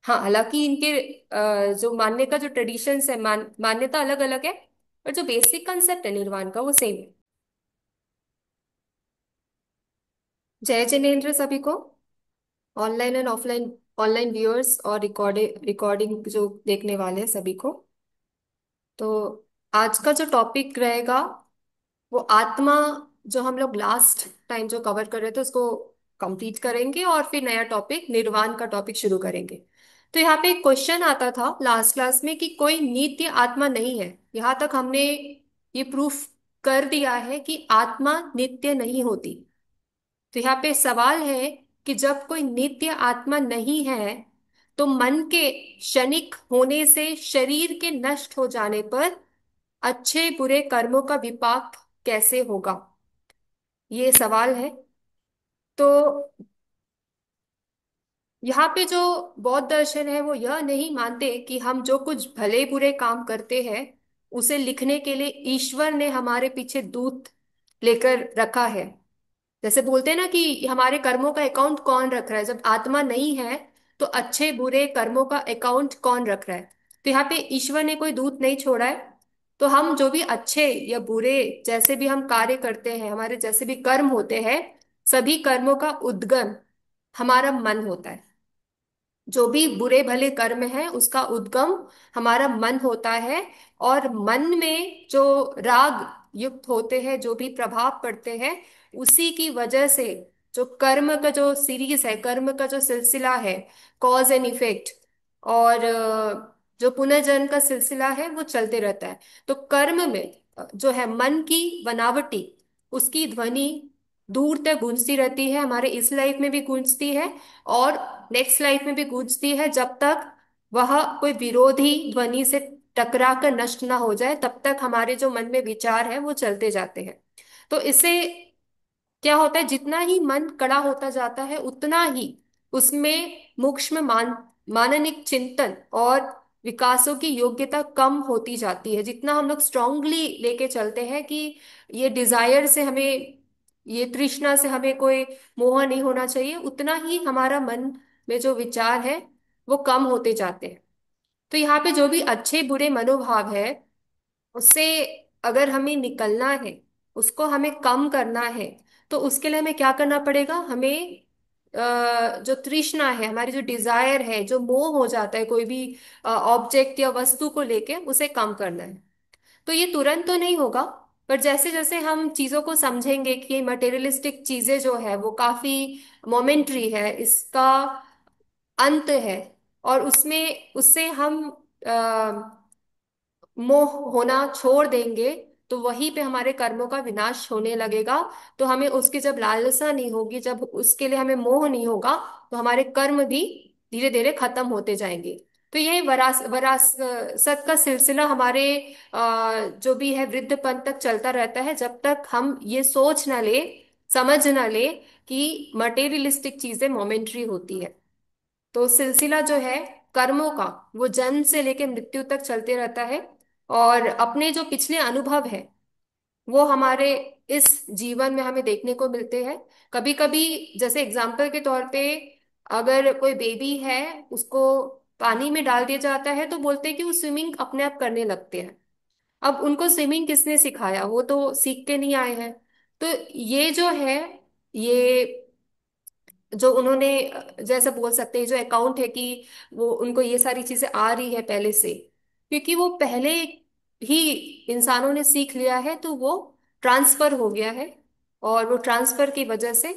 हाँ, हालांकि इनके जो मानने का जो ट्रेडिशंस है, मान्यता अलग अलग है, पर जो बेसिक कंसेप्ट है निर्वाण का वो सेम है। जय जिनेन्द्र सभी को, online and offline, online viewers और रिकॉर्डिंग जो देखने वाले हैं सभी को। तो आज का जो टॉपिक रहेगा वो आत्मा, जो हम लोग लास्ट टाइम जो कवर कर रहे थे उसको कंप्लीट करेंगे, और फिर नया टॉपिक निर्वाण का टॉपिक शुरू करेंगे। तो यहाँ पे एक क्वेश्चन आता था लास्ट क्लास में कि कोई नित्य आत्मा नहीं है। यहाँ तक हमने ये प्रूफ कर दिया है कि आत्मा नित्य नहीं होती। तो यहाँ पे सवाल है कि जब कोई नित्य आत्मा नहीं है, तो मन के क्षणिक होने से शरीर के नष्ट हो जाने पर अच्छे बुरे कर्मों का विपाक कैसे होगा, ये सवाल है। तो यहाँ पे जो बौद्ध दर्शन है वो यह नहीं मानते कि हम जो कुछ भले बुरे काम करते हैं उसे लिखने के लिए ईश्वर ने हमारे पीछे दूत लेकर रखा है। जैसे बोलते हैं ना कि हमारे कर्मों का अकाउंट कौन रख रहा है, जब आत्मा नहीं है तो अच्छे बुरे कर्मों का अकाउंट कौन रख रहा है। तो यहाँ पे ईश्वर ने कोई दूत नहीं छोड़ा है। तो हम जो भी अच्छे या बुरे जैसे भी हम कार्य करते हैं, हमारे जैसे भी कर्म होते हैं, सभी कर्मों का उद्गम हमारा मन होता है। जो भी बुरे भले कर्म है उसका उद्गम हमारा मन होता है। और मन में जो राग युक्त होते हैं, जो भी प्रभाव पड़ते हैं, उसी की वजह से जो कर्म का जो सीरीज है, कर्म का जो सिलसिला है, कॉज एंड इफेक्ट, और जो पुनर्जन्म का सिलसिला है वो चलते रहता है। तो कर्म में जो है मन की बनावटी, उसकी ध्वनि दूर तक गूंजती रहती है, हमारे इस लाइफ में भी गूंजती है और नेक्स्ट लाइफ में भी गूंजती है। जब तक वह कोई विरोधी ध्वनि से टकरा कर नष्ट ना हो जाए, तब तक हमारे जो मन में विचार है वो चलते जाते हैं। तो इससे क्या होता है, जितना ही मन कड़ा होता जाता है उतना ही उसमें माननिक चिंतन और विकासों की योग्यता कम होती जाती है। जितना हम लोग स्ट्रांगली लेके चलते हैं कि ये डिजायर से हमें, ये तृष्णा से हमें कोई मोह नहीं होना चाहिए, उतना ही हमारा मन में जो विचार है वो कम होते जाते हैं। तो यहाँ पे जो भी अच्छे बुरे मनोभाव है उससे अगर हमें निकलना है, उसको हमें कम करना है, तो उसके लिए हमें क्या करना पड़ेगा, हमें जो तृष्णा है, हमारी जो डिजायर है, जो मोह हो जाता है कोई भी ऑब्जेक्ट या वस्तु को लेके, उसे कम करना है। तो ये तुरंत तो नहीं होगा, पर जैसे जैसे हम चीजों को समझेंगे कि मटेरियलिस्टिक चीजें जो है वो काफी मोमेंट्री है, इसका अंत है, और उसमें उससे हम मोह होना छोड़ देंगे, तो वहीं पे हमारे कर्मों का विनाश होने लगेगा। तो हमें उसकी जब लालसा नहीं होगी, जब उसके लिए हमें मोह नहीं होगा, तो हमारे कर्म भी धीरे धीरे खत्म होते जाएंगे। तो ये वरासत का सिलसिला हमारे जो भी है वृद्धपन तक चलता रहता है, जब तक हम ये सोच ना ले, समझ ना ले कि मटेरियलिस्टिक चीजें मोमेंट्री होती है। तो सिलसिला जो है कर्मों का, वो जन्म से लेकर मृत्यु तक चलते रहता है। और अपने जो पिछले अनुभव है वो हमारे इस जीवन में हमें देखने को मिलते हैं। कभी कभी जैसे एग्जाम्पल के तौर पे, अगर कोई बेबी है, उसको पानी में डाल दिया जाता है तो बोलते हैं कि वो स्विमिंग अपने आप करने लगते हैं। अब उनको स्विमिंग किसने सिखाया, वो तो सीख के नहीं आए हैं। तो ये जो है, ये जो उन्होंने जैसे बोल सकते हैं जो अकाउंट है कि वो उनको ये सारी चीजें आ रही है पहले से, क्योंकि वो पहले ही इंसानों ने सीख लिया है, तो वो ट्रांसफर हो गया है। और वो ट्रांसफर की वजह से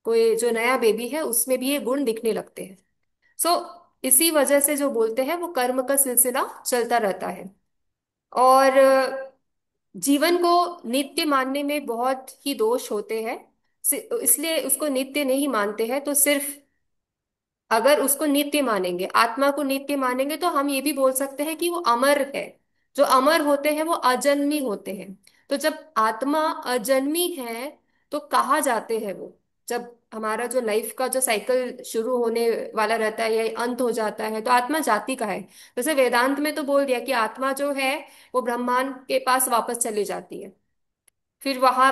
कोई जो नया बेबी है उसमें भी ये गुण दिखने लगते हैं। सो इसी वजह से जो बोलते हैं वो कर्म का सिलसिला चलता रहता है। और जीवन को नित्य मानने में बहुत ही दोष होते हैं। इसलिए उसको नित्य नहीं मानते हैं। तो सिर्फ अगर उसको नित्य मानेंगे, आत्मा को नित्य मानेंगे, तो हम ये भी बोल सकते हैं कि वो अमर है। जो अमर होते हैं वो अजन्मी होते हैं। तो जब आत्मा अजन्मी है तो कहाँ जाते हैं वो? जब हमारा जो लाइफ का जो साइकिल शुरू होने वाला रहता है या अंत हो जाता है, तो आत्मा जाती कहाँ है? जैसे वेदांत में तो बोल दिया कि आत्मा जो है वो ब्रह्मांड के पास वापस चली जाती है। फिर वहां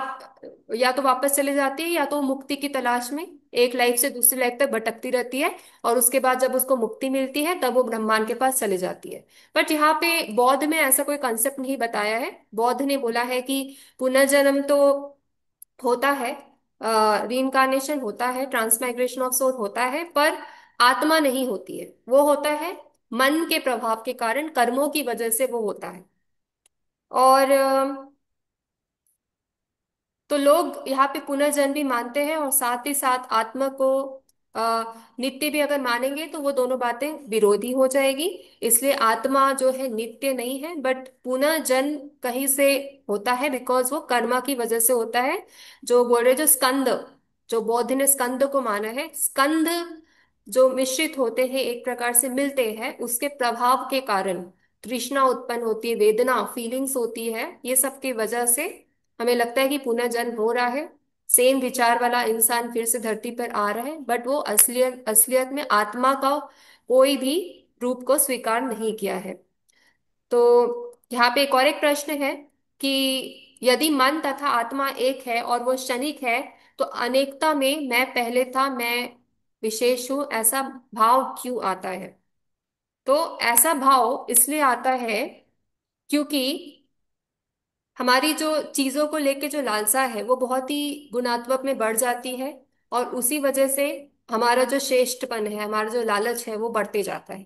या तो वापस चले जाती है या तो मुक्ति की तलाश में एक लाइफ से दूसरी लाइफ तक भटकती रहती है। और उसके बाद जब उसको मुक्ति मिलती है तब वो ब्रह्मांड के पास चले जाती है। बट यहाँ पे बौद्ध में ऐसा कोई कंसेप्ट नहीं बताया है। बौद्ध ने बोला है कि पुनर्जन्म तो होता है, रीइंकारनेशन होता है, ट्रांसमाइग्रेशन ऑफ सोल होता है, पर आत्मा नहीं होती है। वो होता है मन के प्रभाव के कारण, कर्मों की वजह से वो होता है। और तो लोग यहाँ पे पुनर्जन्म भी मानते हैं और साथ ही साथ आत्मा को नित्य भी अगर मानेंगे तो वो दोनों बातें विरोधी हो जाएगी। इसलिए आत्मा जो है नित्य नहीं है, बट पुनर्जन्म कहीं से होता है, बिकॉज वो कर्मा की वजह से होता है। जो बोल रहे, जो स्कंद, जो बौद्ध ने स्कंद को माना है, स्कंद जो मिश्रित होते हैं एक प्रकार से मिलते हैं, उसके प्रभाव के कारण तृष्णा उत्पन्न होती है, वेदना फीलिंग्स होती है। ये सब की वजह से हमें लगता है कि पुनर्जन्म हो रहा है, सेम विचार वाला इंसान फिर से धरती पर आ रहा है, बट वो असलियत असलियत में आत्मा का कोई भी रूप को स्वीकार नहीं किया है। तो यहाँ पे एक और एक प्रश्न है कि यदि मन तथा आत्मा एक है और वो क्षणिक है, तो अनेकता में मैं पहले था, मैं विशेष हूं, ऐसा भाव क्यों आता है? तो ऐसा भाव इसलिए आता है क्योंकि हमारी जो चीजों को लेके जो लालसा है वो बहुत ही गुणात्मक में बढ़ जाती है। और उसी वजह से हमारा जो श्रेष्ठपन है, हमारा जो लालच है वो बढ़ते जाता है।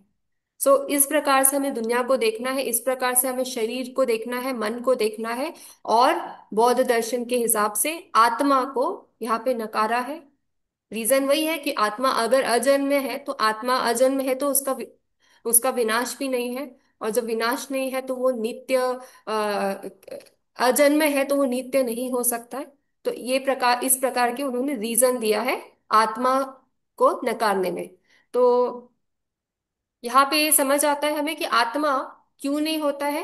सो इस प्रकार से हमें दुनिया को देखना है, इस प्रकार से हमें शरीर को देखना है, मन को देखना है। और बौद्ध दर्शन के हिसाब से आत्मा को यहाँ पे नकारा है। रीजन वही है कि आत्मा अगर अजन्म है, तो आत्मा अजन्म है तो उसका विनाश भी नहीं है। और जब विनाश नहीं है तो वो नित्य, अजन्म है तो वो नित्य नहीं हो सकता है। तो ये प्रकार, इस प्रकार के उन्होंने रीजन दिया है आत्मा को नकारने में। तो यहाँ पे ये समझ आता है हमें कि आत्मा क्यों नहीं होता है।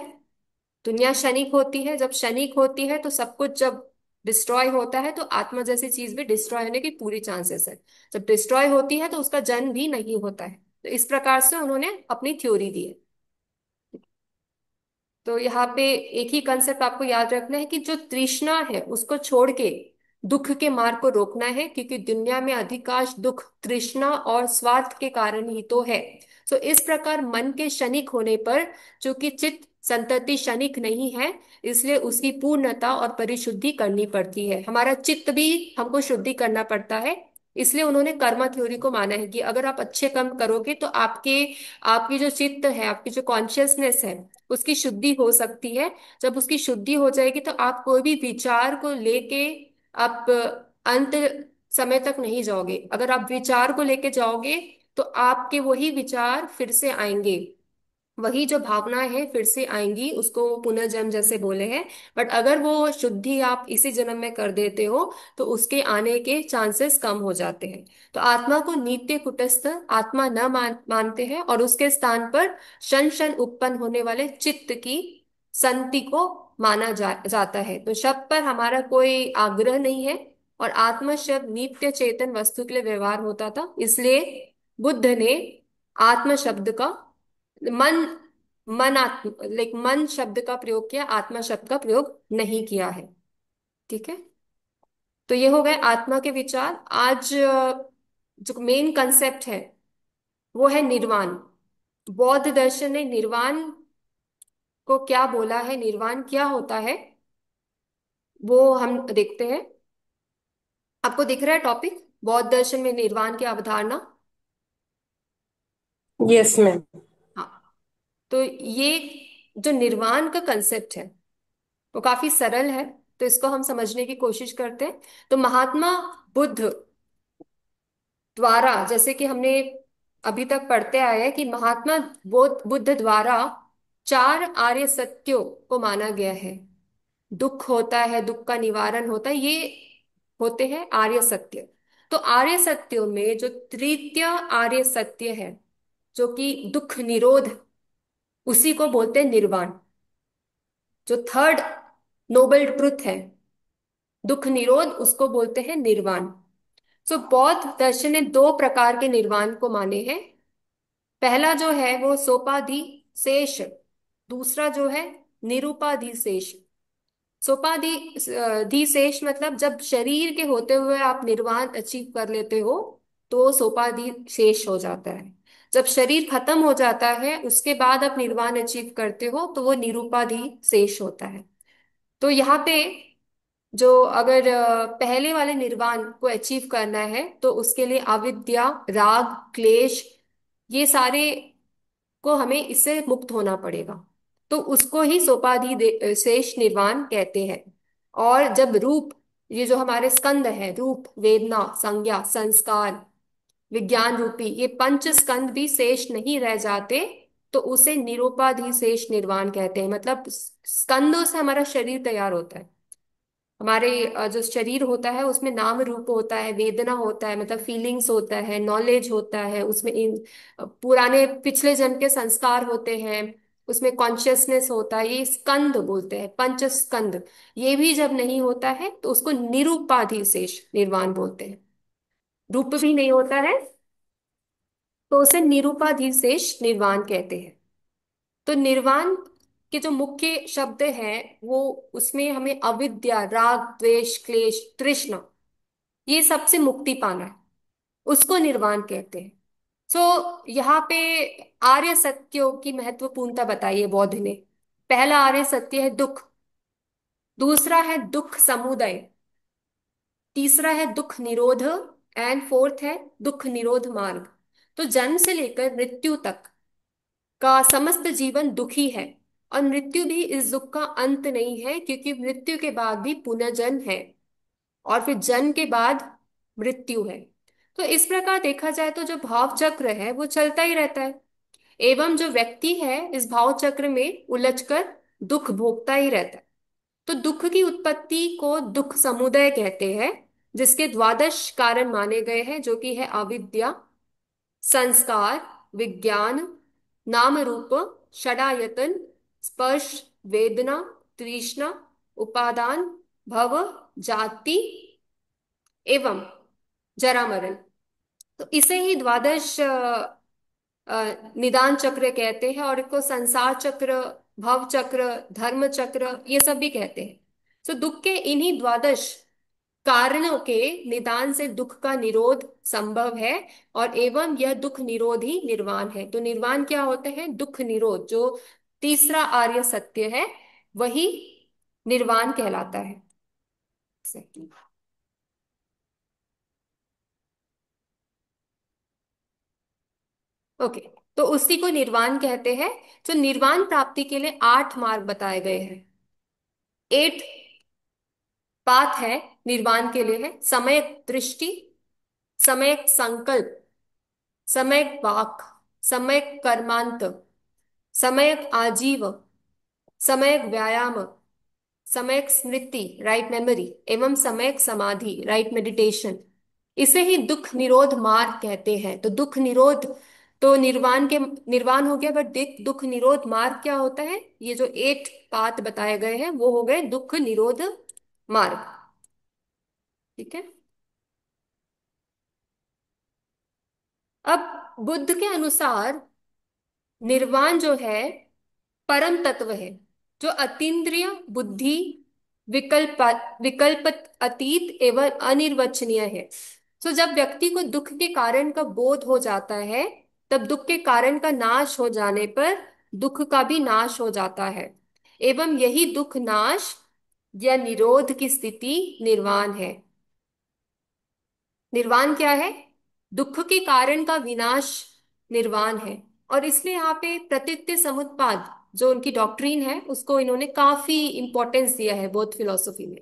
दुनिया क्षणिक होती है, जब क्षणिक होती है तो सब कुछ जब डिस्ट्रॉय होता है तो आत्मा जैसी चीज भी डिस्ट्रॉय होने की पूरी चांसेस है। जब डिस्ट्रॉय होती है तो उसका जन्म भी नहीं होता है। तो इस प्रकार से उन्होंने अपनी थ्योरी दी है। तो यहाँ पे एक ही कंसेप्ट आपको याद रखना है कि जो तृष्णा है उसको छोड़ के दुख के मार्ग को रोकना है, क्योंकि दुनिया में अधिकांश दुख तृष्णा और स्वार्थ के कारण ही तो है। सो इस प्रकार मन के क्षणिक होने पर, चूंकि चित्त संतति क्षणिक नहीं है, इसलिए उसकी पूर्णता और परिशुद्धि करनी पड़ती है। हमारा चित्त भी हमको शुद्धि करना पड़ता है। इसलिए उन्होंने कर्मा थ्योरी को माना है कि अगर आप अच्छे कर्म करोगे तो आपकी जो चित्त है, आपकी जो कॉन्शियसनेस है, उसकी शुद्धि हो सकती है। जब उसकी शुद्धि हो जाएगी तो आप कोई भी विचार को लेके आप अंत समय तक नहीं जाओगे। अगर आप विचार को लेके जाओगे तो आपके वही विचार फिर से आएंगे, वही जो भावनाएं हैं फिर से आएंगी, उसको पुनर्जन्म जैसे बोले हैं। बट अगर वो शुद्धि आप इसी जन्म में कर देते हो तो उसके आने के चांसेस कम हो जाते हैं। तो आत्मा को नित्य कुटस्थ आत्मा न मानते हैं और उसके स्थान पर क्षण क्षण उत्पन्न होने वाले चित्त की संति को माना जाता है। तो शब्द पर हमारा कोई आग्रह नहीं है। और आत्मा शब्द नित्य चेतन वस्तु के लिए व्यवहार होता था, इसलिए बुद्ध ने आत्म शब्द का मन मन आत्म लाइक मन शब्द का प्रयोग किया, आत्मा शब्द का प्रयोग नहीं किया है। ठीक है। तो ये हो गए आत्मा के विचार। आज जो मेन कंसेप्ट है वो है निर्वाण। बौद्ध दर्शन ने निर्वाण को क्या बोला है, निर्वाण क्या होता है, वो हम देखते हैं। आपको दिख रहा है टॉपिक, बौद्ध दर्शन में निर्वाण की अवधारणा? Yes ma'am. हाँ। तो ये जो निर्वाण का कंसेप्ट है वो काफी सरल है, तो इसको हम समझने की कोशिश करते हैं। तो महात्मा बुद्ध द्वारा, जैसे कि हमने अभी तक पढ़ते आए हैं कि महात्मा बुद्ध द्वारा चार आर्य सत्यों को माना गया है। दुख होता है, दुख का निवारण होता है, ये होते हैं आर्य सत्य। तो आर्य सत्यों में जो तृतीय आर्य सत्य है, जो कि दुख निरोध, उसी को बोलते हैं निर्वाण। जो थर्ड नोबल ट्रुथ है, दुख निरोध, उसको बोलते हैं निर्वाण। सो बौद्ध दर्शन ने दो प्रकार के निर्वाण को माने हैं। पहला जो है वो सोपाधि शेष, दूसरा जो है निरुपाधि शेष। सोपाधि शेष मतलब जब शरीर के होते हुए आप निर्वाण अचीव कर लेते हो तो सोपाधि शेष हो जाता है। जब शरीर खत्म हो जाता है उसके बाद आप निर्वाण अचीव करते हो तो वो निरुपाधि शेष होता है। तो यहाँ पे जो अगर पहले वाले निर्वाण को अचीव करना है तो उसके लिए अविद्या, राग, क्लेश, ये सारे को हमें इससे मुक्त होना पड़ेगा। तो उसको ही सोपाधि शेष निर्वाण कहते हैं। और जब रूप, ये जो हमारे स्कंद है, रूप, वेदना, संज्ञा, संस्कार, विज्ञान रूपी ये पंच स्कंद भी शेष नहीं रह जाते तो उसे निरुपाधि शेष निर्वाण कहते हैं। मतलब स्कंदों से हमारा शरीर तैयार होता है। हमारे जो शरीर होता है उसमें नाम रूप होता है, वेदना होता है, मतलब फीलिंग्स होता है, नॉलेज होता है, उसमें इन पुराने पिछले जन्म के संस्कार होते हैं, उसमें कॉन्शियसनेस होता है, ये स्कंद बोलते हैं, पंच स्कंद। ये भी जब नहीं होता है तो उसको निरूपाधि शेष निर्वाण बोलते हैं। रूप भी नहीं होता है तो उसे निरूपाधि शेष निर्वाण कहते हैं। तो निर्वाण के जो मुख्य शब्द हैं वो, उसमें हमें अविद्या, राग, द्वेष, क्लेश, तृष्णा, ये सबसे मुक्ति पाना है, उसको निर्वाण कहते हैं। सो यहाँ पे आर्य सत्यों की महत्वपूर्णता बताई है बौद्ध ने। पहला आर्य सत्य है दुख, दूसरा है दुख समुदय, तीसरा है दुख निरोध, एंड फोर्थ है दुख निरोध मार्ग। तो जन्म से लेकर मृत्यु तक का समस्त जीवन दुखी है, और मृत्यु भी इस दुख का अंत नहीं है, क्योंकि मृत्यु के बाद भी पुनर्जन्म है, और फिर जन्म के बाद मृत्यु है। तो इस प्रकार देखा जाए तो जो भाव चक्र है वो चलता ही रहता है, एवं जो व्यक्ति है इस भाव चक्र में उलझकर दुख भोगता ही रहता है। तो दुख की उत्पत्ति को दुख समुदय कहते हैं, जिसके द्वादश कारण माने गए हैं, जो कि है अविद्या, संस्कार, विज्ञान, नाम रूप, षडायतन, स्पर्श, वेदना, तृष्णा, उपादान, भव, जाति एवं जरा मरण। तो इसे ही द्वादश निदान चक्र कहते हैं, और इसको संसार चक्र, भव चक्र, धर्म चक्र, ये सब भी कहते हैं। तो दुख के इन्हीं द्वादश कारणों के निदान से दुख का निरोध संभव है, और एवं यह दुख निरोध ही निर्वाण है। तो निर्वाण क्या होते हैं? दुख निरोध, जो तीसरा आर्य सत्य है वही निर्वाण कहलाता है। ओके। तो उसी को निर्वाण कहते हैं। तो निर्वाण प्राप्ति के लिए 8 मार्ग बताए गए हैं। 8 पाथ है निर्वाण के लिए, है समय दृष्टि, समय संकल्प, समय वाक, समय कर्मांत, समय आजीव, समय व्यायाम, समय स्मृति, राइट मेमोरी, एवं समय समाधि, राइट मेडिटेशन। इसे ही दुख निरोध मार्ग कहते हैं। तो दुख निरोध तो निर्वाण के निर्वाण हो गया, बट दुख निरोध मार्ग क्या होता है? ये जो 8 पाथ बताए गए हैं वो हो गए दुख निरोध मार्ग। ठीक है। अब बुद्ध के अनुसार निर्वाण जो है परम तत्व है, जो अतीन्द्रिय, बुद्धि, विकल्प विकल्प अतीत एवं अनिर्वचनीय है। तो जब व्यक्ति को दुख के कारण का बोध हो जाता है तब दुख के कारण का नाश हो जाने पर दुख का भी नाश हो जाता है। एवं यही दुख नाश या निरोध की स्थिति निर्वाण है। निर्वाण क्या है? दुख के कारण का विनाश निर्वाण है। और इसलिए यहाँ पे प्रतीत्य समुत्पाद जो उनकी डॉक्ट्रीन है उसको इन्होंने काफी इंपॉर्टेंस दिया है बौद्ध फिलॉसफी में।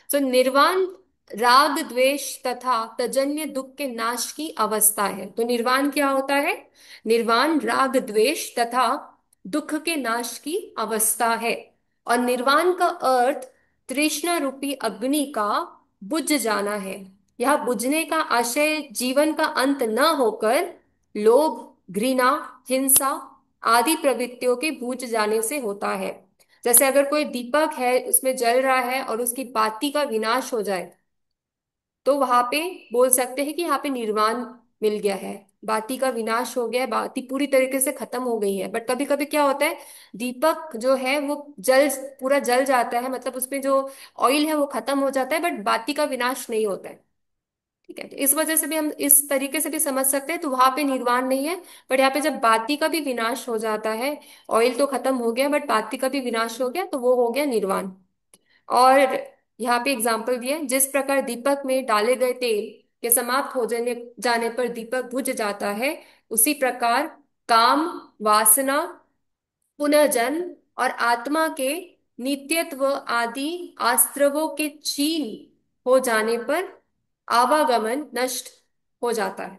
तो निर्वाण राग द्वेष तथा तजन्य दुख के नाश की अवस्था है। तो निर्वाण क्या होता है? निर्वाण राग द्वेष तथा दुख के नाश की अवस्था है। और निर्वाण का अर्थ तृष्णा रूपी अग्नि का बुझ जाना है। यह बुझने का आशय जीवन का अंत न होकर लोभ, घृणा, हिंसा आदि प्रवृत्तियों के बुझ जाने से होता है। जैसे अगर कोई दीपक है उसमें जल रहा है और उसकी बाती का विनाश हो जाए, तो वहां पे बोल सकते हैं कि यहाँ पे निर्वाण मिल गया है। बाती का विनाश हो गया है, बाती पूरी तरीके से खत्म हो गई है। बट कभी कभी क्या होता है, दीपक जो है वो जल पूरा जल जाता है, मतलब उसमें जो ऑयल है वो खत्म हो जाता है, बट बाती का विनाश नहीं होता है। ठीक है, तो इस वजह से भी हम इस तरीके से भी समझ सकते हैं। तो वहां पे निर्वाण नहीं है, बट यहाँ पे जब बाती का भी विनाश हो जाता है, ऑयल तो खत्म हो गया बट बाती का भी विनाश हो गया, तो वो हो गया निर्वाण। और यहाँ पे एग्जाम्पल दिया है, जिस प्रकार दीपक में डाले गए तेल के समाप्त हो जाने पर दीपक बुझ जाता है, उसी प्रकार काम, वासना, पुनर्जन्म और आत्मा के नित्यत्व आदि आश्रवों के क्षीण हो जाने पर आवागमन नष्ट हो जाता है।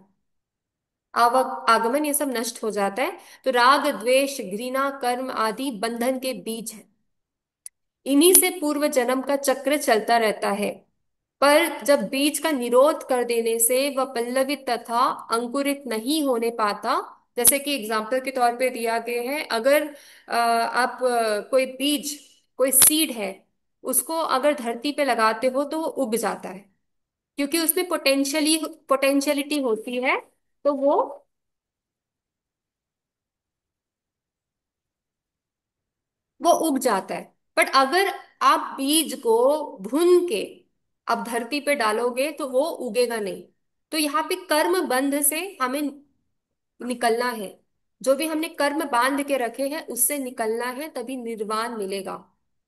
आगमन ये सब नष्ट हो जाता है। तो राग द्वेष घृणा कर्म आदि बंधन के बीज है। इन्हीं से पूर्व जन्म का चक्र चलता रहता है। पर जब बीज का निरोध कर देने से वह पल्लवित तथा अंकुरित नहीं होने पाता। जैसे कि एग्जाम्पल के तौर पे दिया गया है, अगर आप कोई बीज, कोई सीड है, उसको अगर धरती पे लगाते हो तो वो उग जाता है, क्योंकि उसमें पोटेंशियलिटी होती है। तो वो उग जाता है। बट अगर आप बीज को भून के आप धरती पे डालोगे तो वो उगेगा नहीं। तो यहाँ पे कर्म बंध से हमें निकलना है। जो भी हमने कर्म बांध के रखे हैं उससे निकलना है, तभी निर्वाण मिलेगा।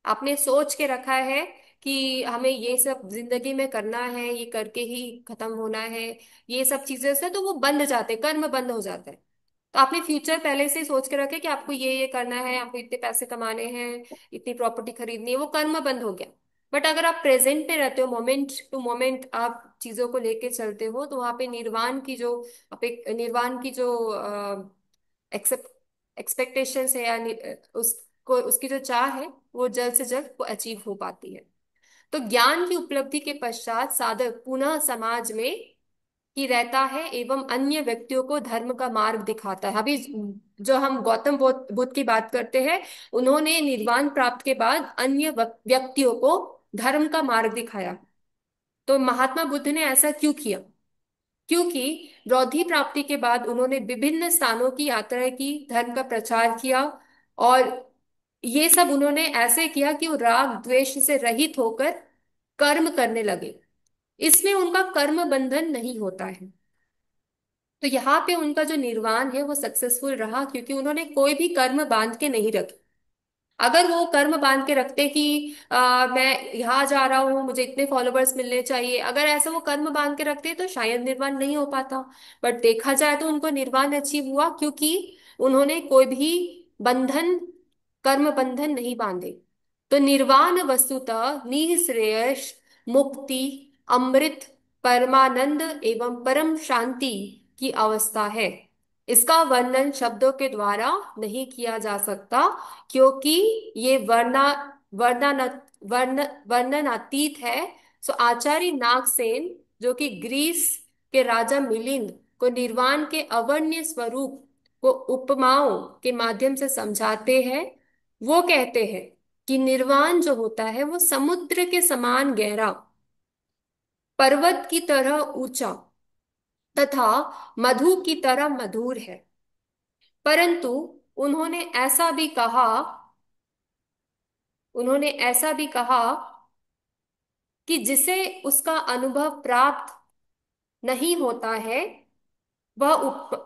आपने सोच के रखा है कि हमें ये सब जिंदगी में करना है, ये करके ही खत्म होना है, ये सब चीजें से तो वो बंध जाते, कर्म बंद हो जाता है। तो आपने फ्यूचर पहले से ही सोच के रखे कि आपको ये करना है, आपको इतने पैसे कमाने हैं, इतनी प्रॉपर्टी खरीदनी है, वो कर्म बंद हो गया। बट अगर आप प्रेजेंट में रहते हो, मोमेंट टू मोमेंट आप चीजों को लेके चलते हो, तो वहां पे निर्वाण की जो आप एक निर्वाण की जो एक्सेप्ट एक्सपेक्टेशंस है, या उसको उसकी जो चाह है, वो जल्द से जल्द वो अचीव हो पाती है। तो ज्ञान की उपलब्धि के पश्चात साधक पुनः समाज में ही रहता है एवं अन्य व्यक्तियों को धर्म का मार्ग दिखाता है। अभी जो हम गौतम बुद्ध की बात करते हैं, उन्होंने निर्वाण प्राप्त के बाद अन्य व्यक्तियों को धर्म का मार्ग दिखाया। तो महात्मा बुद्ध ने ऐसा क्यों किया? क्योंकि बौद्धि प्राप्ति के बाद उन्होंने विभिन्न स्थानों की यात्रा की, धर्म का प्रचार किया। और ये सब उन्होंने ऐसे किया कि वो राग द्वेष से रहित होकर कर्म करने लगे। इसमें उनका कर्म बंधन नहीं होता है। तो यहाँ पे उनका जो निर्वाण है वो सक्सेसफुल रहा, क्योंकि उन्होंने कोई भी कर्म बांध के नहीं रखे। अगर वो कर्म बांध के रखते कि मैं यहाँ जा रहा हूँ, मुझे इतने फॉलोअर्स मिलने चाहिए, अगर ऐसा वो कर्म बांध के रखते तो शायद निर्वाण नहीं हो पाता। बट देखा जाए तो उनको निर्वाण अचीव हुआ, क्योंकि उन्होंने कोई भी बंधन, कर्म बंधन नहीं बांधे। तो निर्वाण वस्तुतः निःश्रेयस, मुक्ति, अमृत, परमानंद एवं परम शांति की अवस्था है। इसका वर्णन शब्दों के द्वारा नहीं किया जा सकता, क्योंकि ये वर्णन वर्णनातीत है। सो आचार्य नागसेन, जो कि ग्रीस के राजा मिलिंद को निर्वाण के अवर्ण्य स्वरूप को उपमाओं के माध्यम से समझाते हैं। वो कहते हैं कि निर्वाण जो होता है वो समुद्र के समान गहरा, पर्वत की तरह ऊंचा तथा मधु की तरह मधुर है। परंतु उन्होंने ऐसा भी कहा उन्होंने ऐसा भी कहा कि जिसे उसका अनुभव प्राप्त नहीं होता है, वह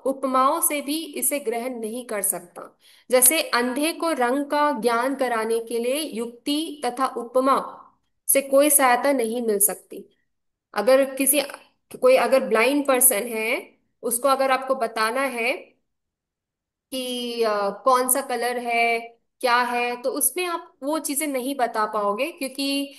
उपमाओं से भी इसे ग्रहण नहीं कर सकता। जैसे अंधे को रंग का ज्ञान कराने के लिए युक्ति तथा उपमा से कोई सहायता नहीं मिल सकती। अगर किसी कोई अगर ब्लाइंड पर्सन है, उसको अगर आपको बताना है कि कौन सा कलर है, क्या है, तो उसमें आप वो चीजें नहीं बता पाओगे, क्योंकि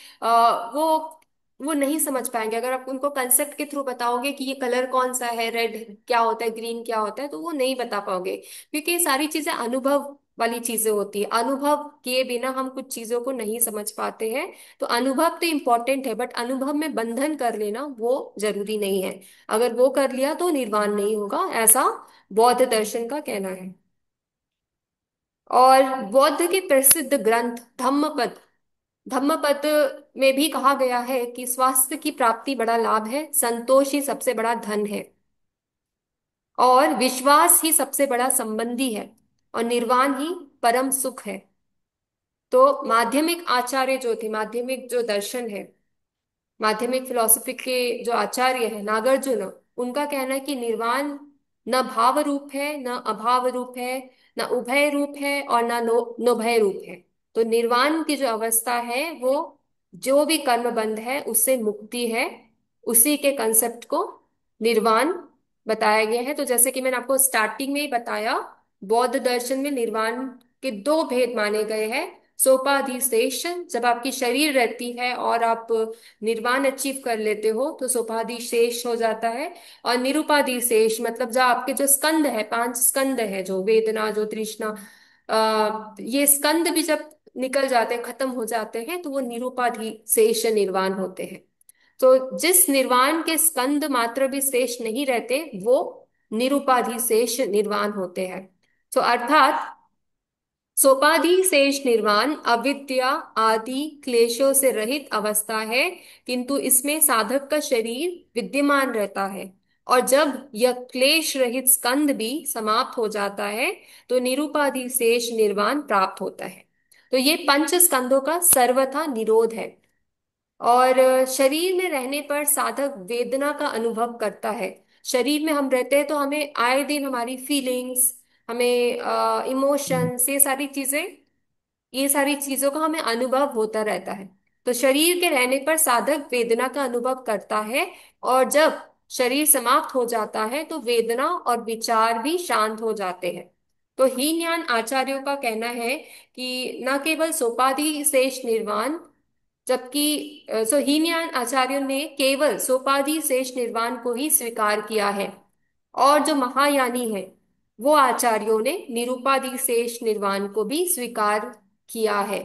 वो नहीं समझ पाएंगे। अगर आप उनको कंसेप्ट के थ्रू बताओगे कि ये कलर कौन सा है, रेड क्या होता है, ग्रीन क्या होता है, तो वो नहीं बता पाओगे, क्योंकि ये सारी चीजें अनुभव वाली चीजें होती है। अनुभव किए बिना हम कुछ चीजों को नहीं समझ पाते हैं। तो अनुभव तो इम्पोर्टेंट है, बट अनुभव में बंधन कर लेना वो जरूरी नहीं है। अगर वो कर लिया तो निर्वाण नहीं होगा, ऐसा बौद्ध दर्शन का कहना है। और बौद्ध के प्रसिद्ध ग्रंथ धम्मपद, धम्मपद में भी कहा गया है कि स्वास्थ्य की प्राप्ति बड़ा लाभ है, संतोष ही सबसे बड़ा धन है, और विश्वास ही सबसे बड़ा संबंधी है, और निर्वाण ही परम सुख है। तो माध्यमिक आचार्य जो थे, माध्यमिक जो दर्शन है, माध्यमिक फिलोसफी के जो आचार्य है नागार्जुन, उनका कहना है कि निर्वाण न भाव रूप है, न अभाव रूप है, न उभय रूप है, और न नोभय रूप है। तो निर्वाण की जो अवस्था है वो जो भी कर्म बंध है उससे मुक्ति है। उसी के कंसेप्ट को निर्वाण बताया गया है। तो जैसे कि मैंने आपको स्टार्टिंग में ही बताया, बौद्ध दर्शन में निर्वाण के दो भेद माने गए हैं। सोपाधिशेष, जब आपकी शरीर रहती है और आप निर्वाण अचीव कर लेते हो तो सोपाधि शेष हो जाता है। और निरुपाधि शेष मतलब जो आपके जो स्कंद है, पांच स्कंद है, जो वेदना, जो तृष्णा, ये स्कंद भी जब निकल जाते हैं, खत्म हो जाते हैं, तो वो निरुपाधि शेष निर्वाण होते हैं। तो जिस निर्वाण के स्कंद मात्र भी शेष नहीं रहते, वो निरुपाधि शेष निर्वाण होते हैं। तो अर्थात सोपाधि शेष निर्वाण अविद्या आदि क्लेशों से रहित अवस्था है, किंतु इसमें साधक का शरीर विद्यमान रहता है। और जब यह क्लेश रहित स्कंद भी समाप्त हो जाता है तो निरुपाधि शेष निर्वाण प्राप्त होता है। तो ये पंच स्कंदों का सर्वथा निरोध है। और शरीर में रहने पर साधक वेदना का अनुभव करता है। शरीर में हम रहते हैं तो हमें आए दिन हमारी फीलिंग्स, हमें इमोशंस, ये सारी चीजों का हमें अनुभव होता रहता है। तो शरीर के रहने पर साधक वेदना का अनुभव करता है, और जब शरीर समाप्त हो जाता है तो वेदना और विचार भी शांत हो जाते हैं। तो हीनयान आचार्यों का कहना है कि न केवल सोपाधि शेष निर्वाण, जबकि हीनयान आचार्यों ने केवल सोपाधि शेष निर्वाण को ही स्वीकार किया है, और जो महायानी है वो आचार्यों ने निरुपाधि शेष निर्वाण को भी स्वीकार किया है।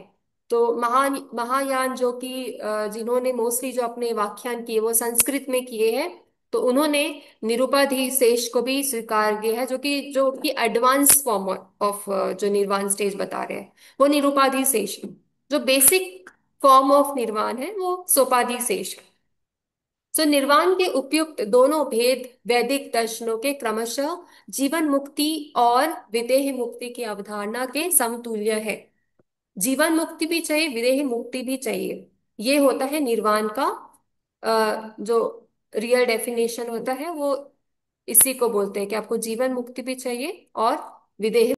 तो महायान जो कि जिन्होंने मोस्टली जो अपने व्याख्यान किए वो संस्कृत में किए हैं, तो उन्होंने निरुपाधि शेष को भी स्वीकार किया है, जो कि एडवांस फॉर्म ऑफ जो निर्वाण स्टेज बता रहे हैं वो निरुपाधि शेष है। जो बेसिक फॉर्म ऑफ निर्वाण है वो सोपाधि शेष है। सो निर्वाण के उपयुक्त दोनों भेद वैदिक दर्शनों के क्रमशः जीवन मुक्ति और विदेह मुक्ति की अवधारणा के समतुल्य है। जीवन मुक्ति भी चाहिए, विदेह मुक्ति भी चाहिए। ये होता है निर्वाण का जो रियल डेफिनेशन होता है, वो इसी को बोलते हैं कि आपको जीवन मुक्ति भी चाहिए और विदेह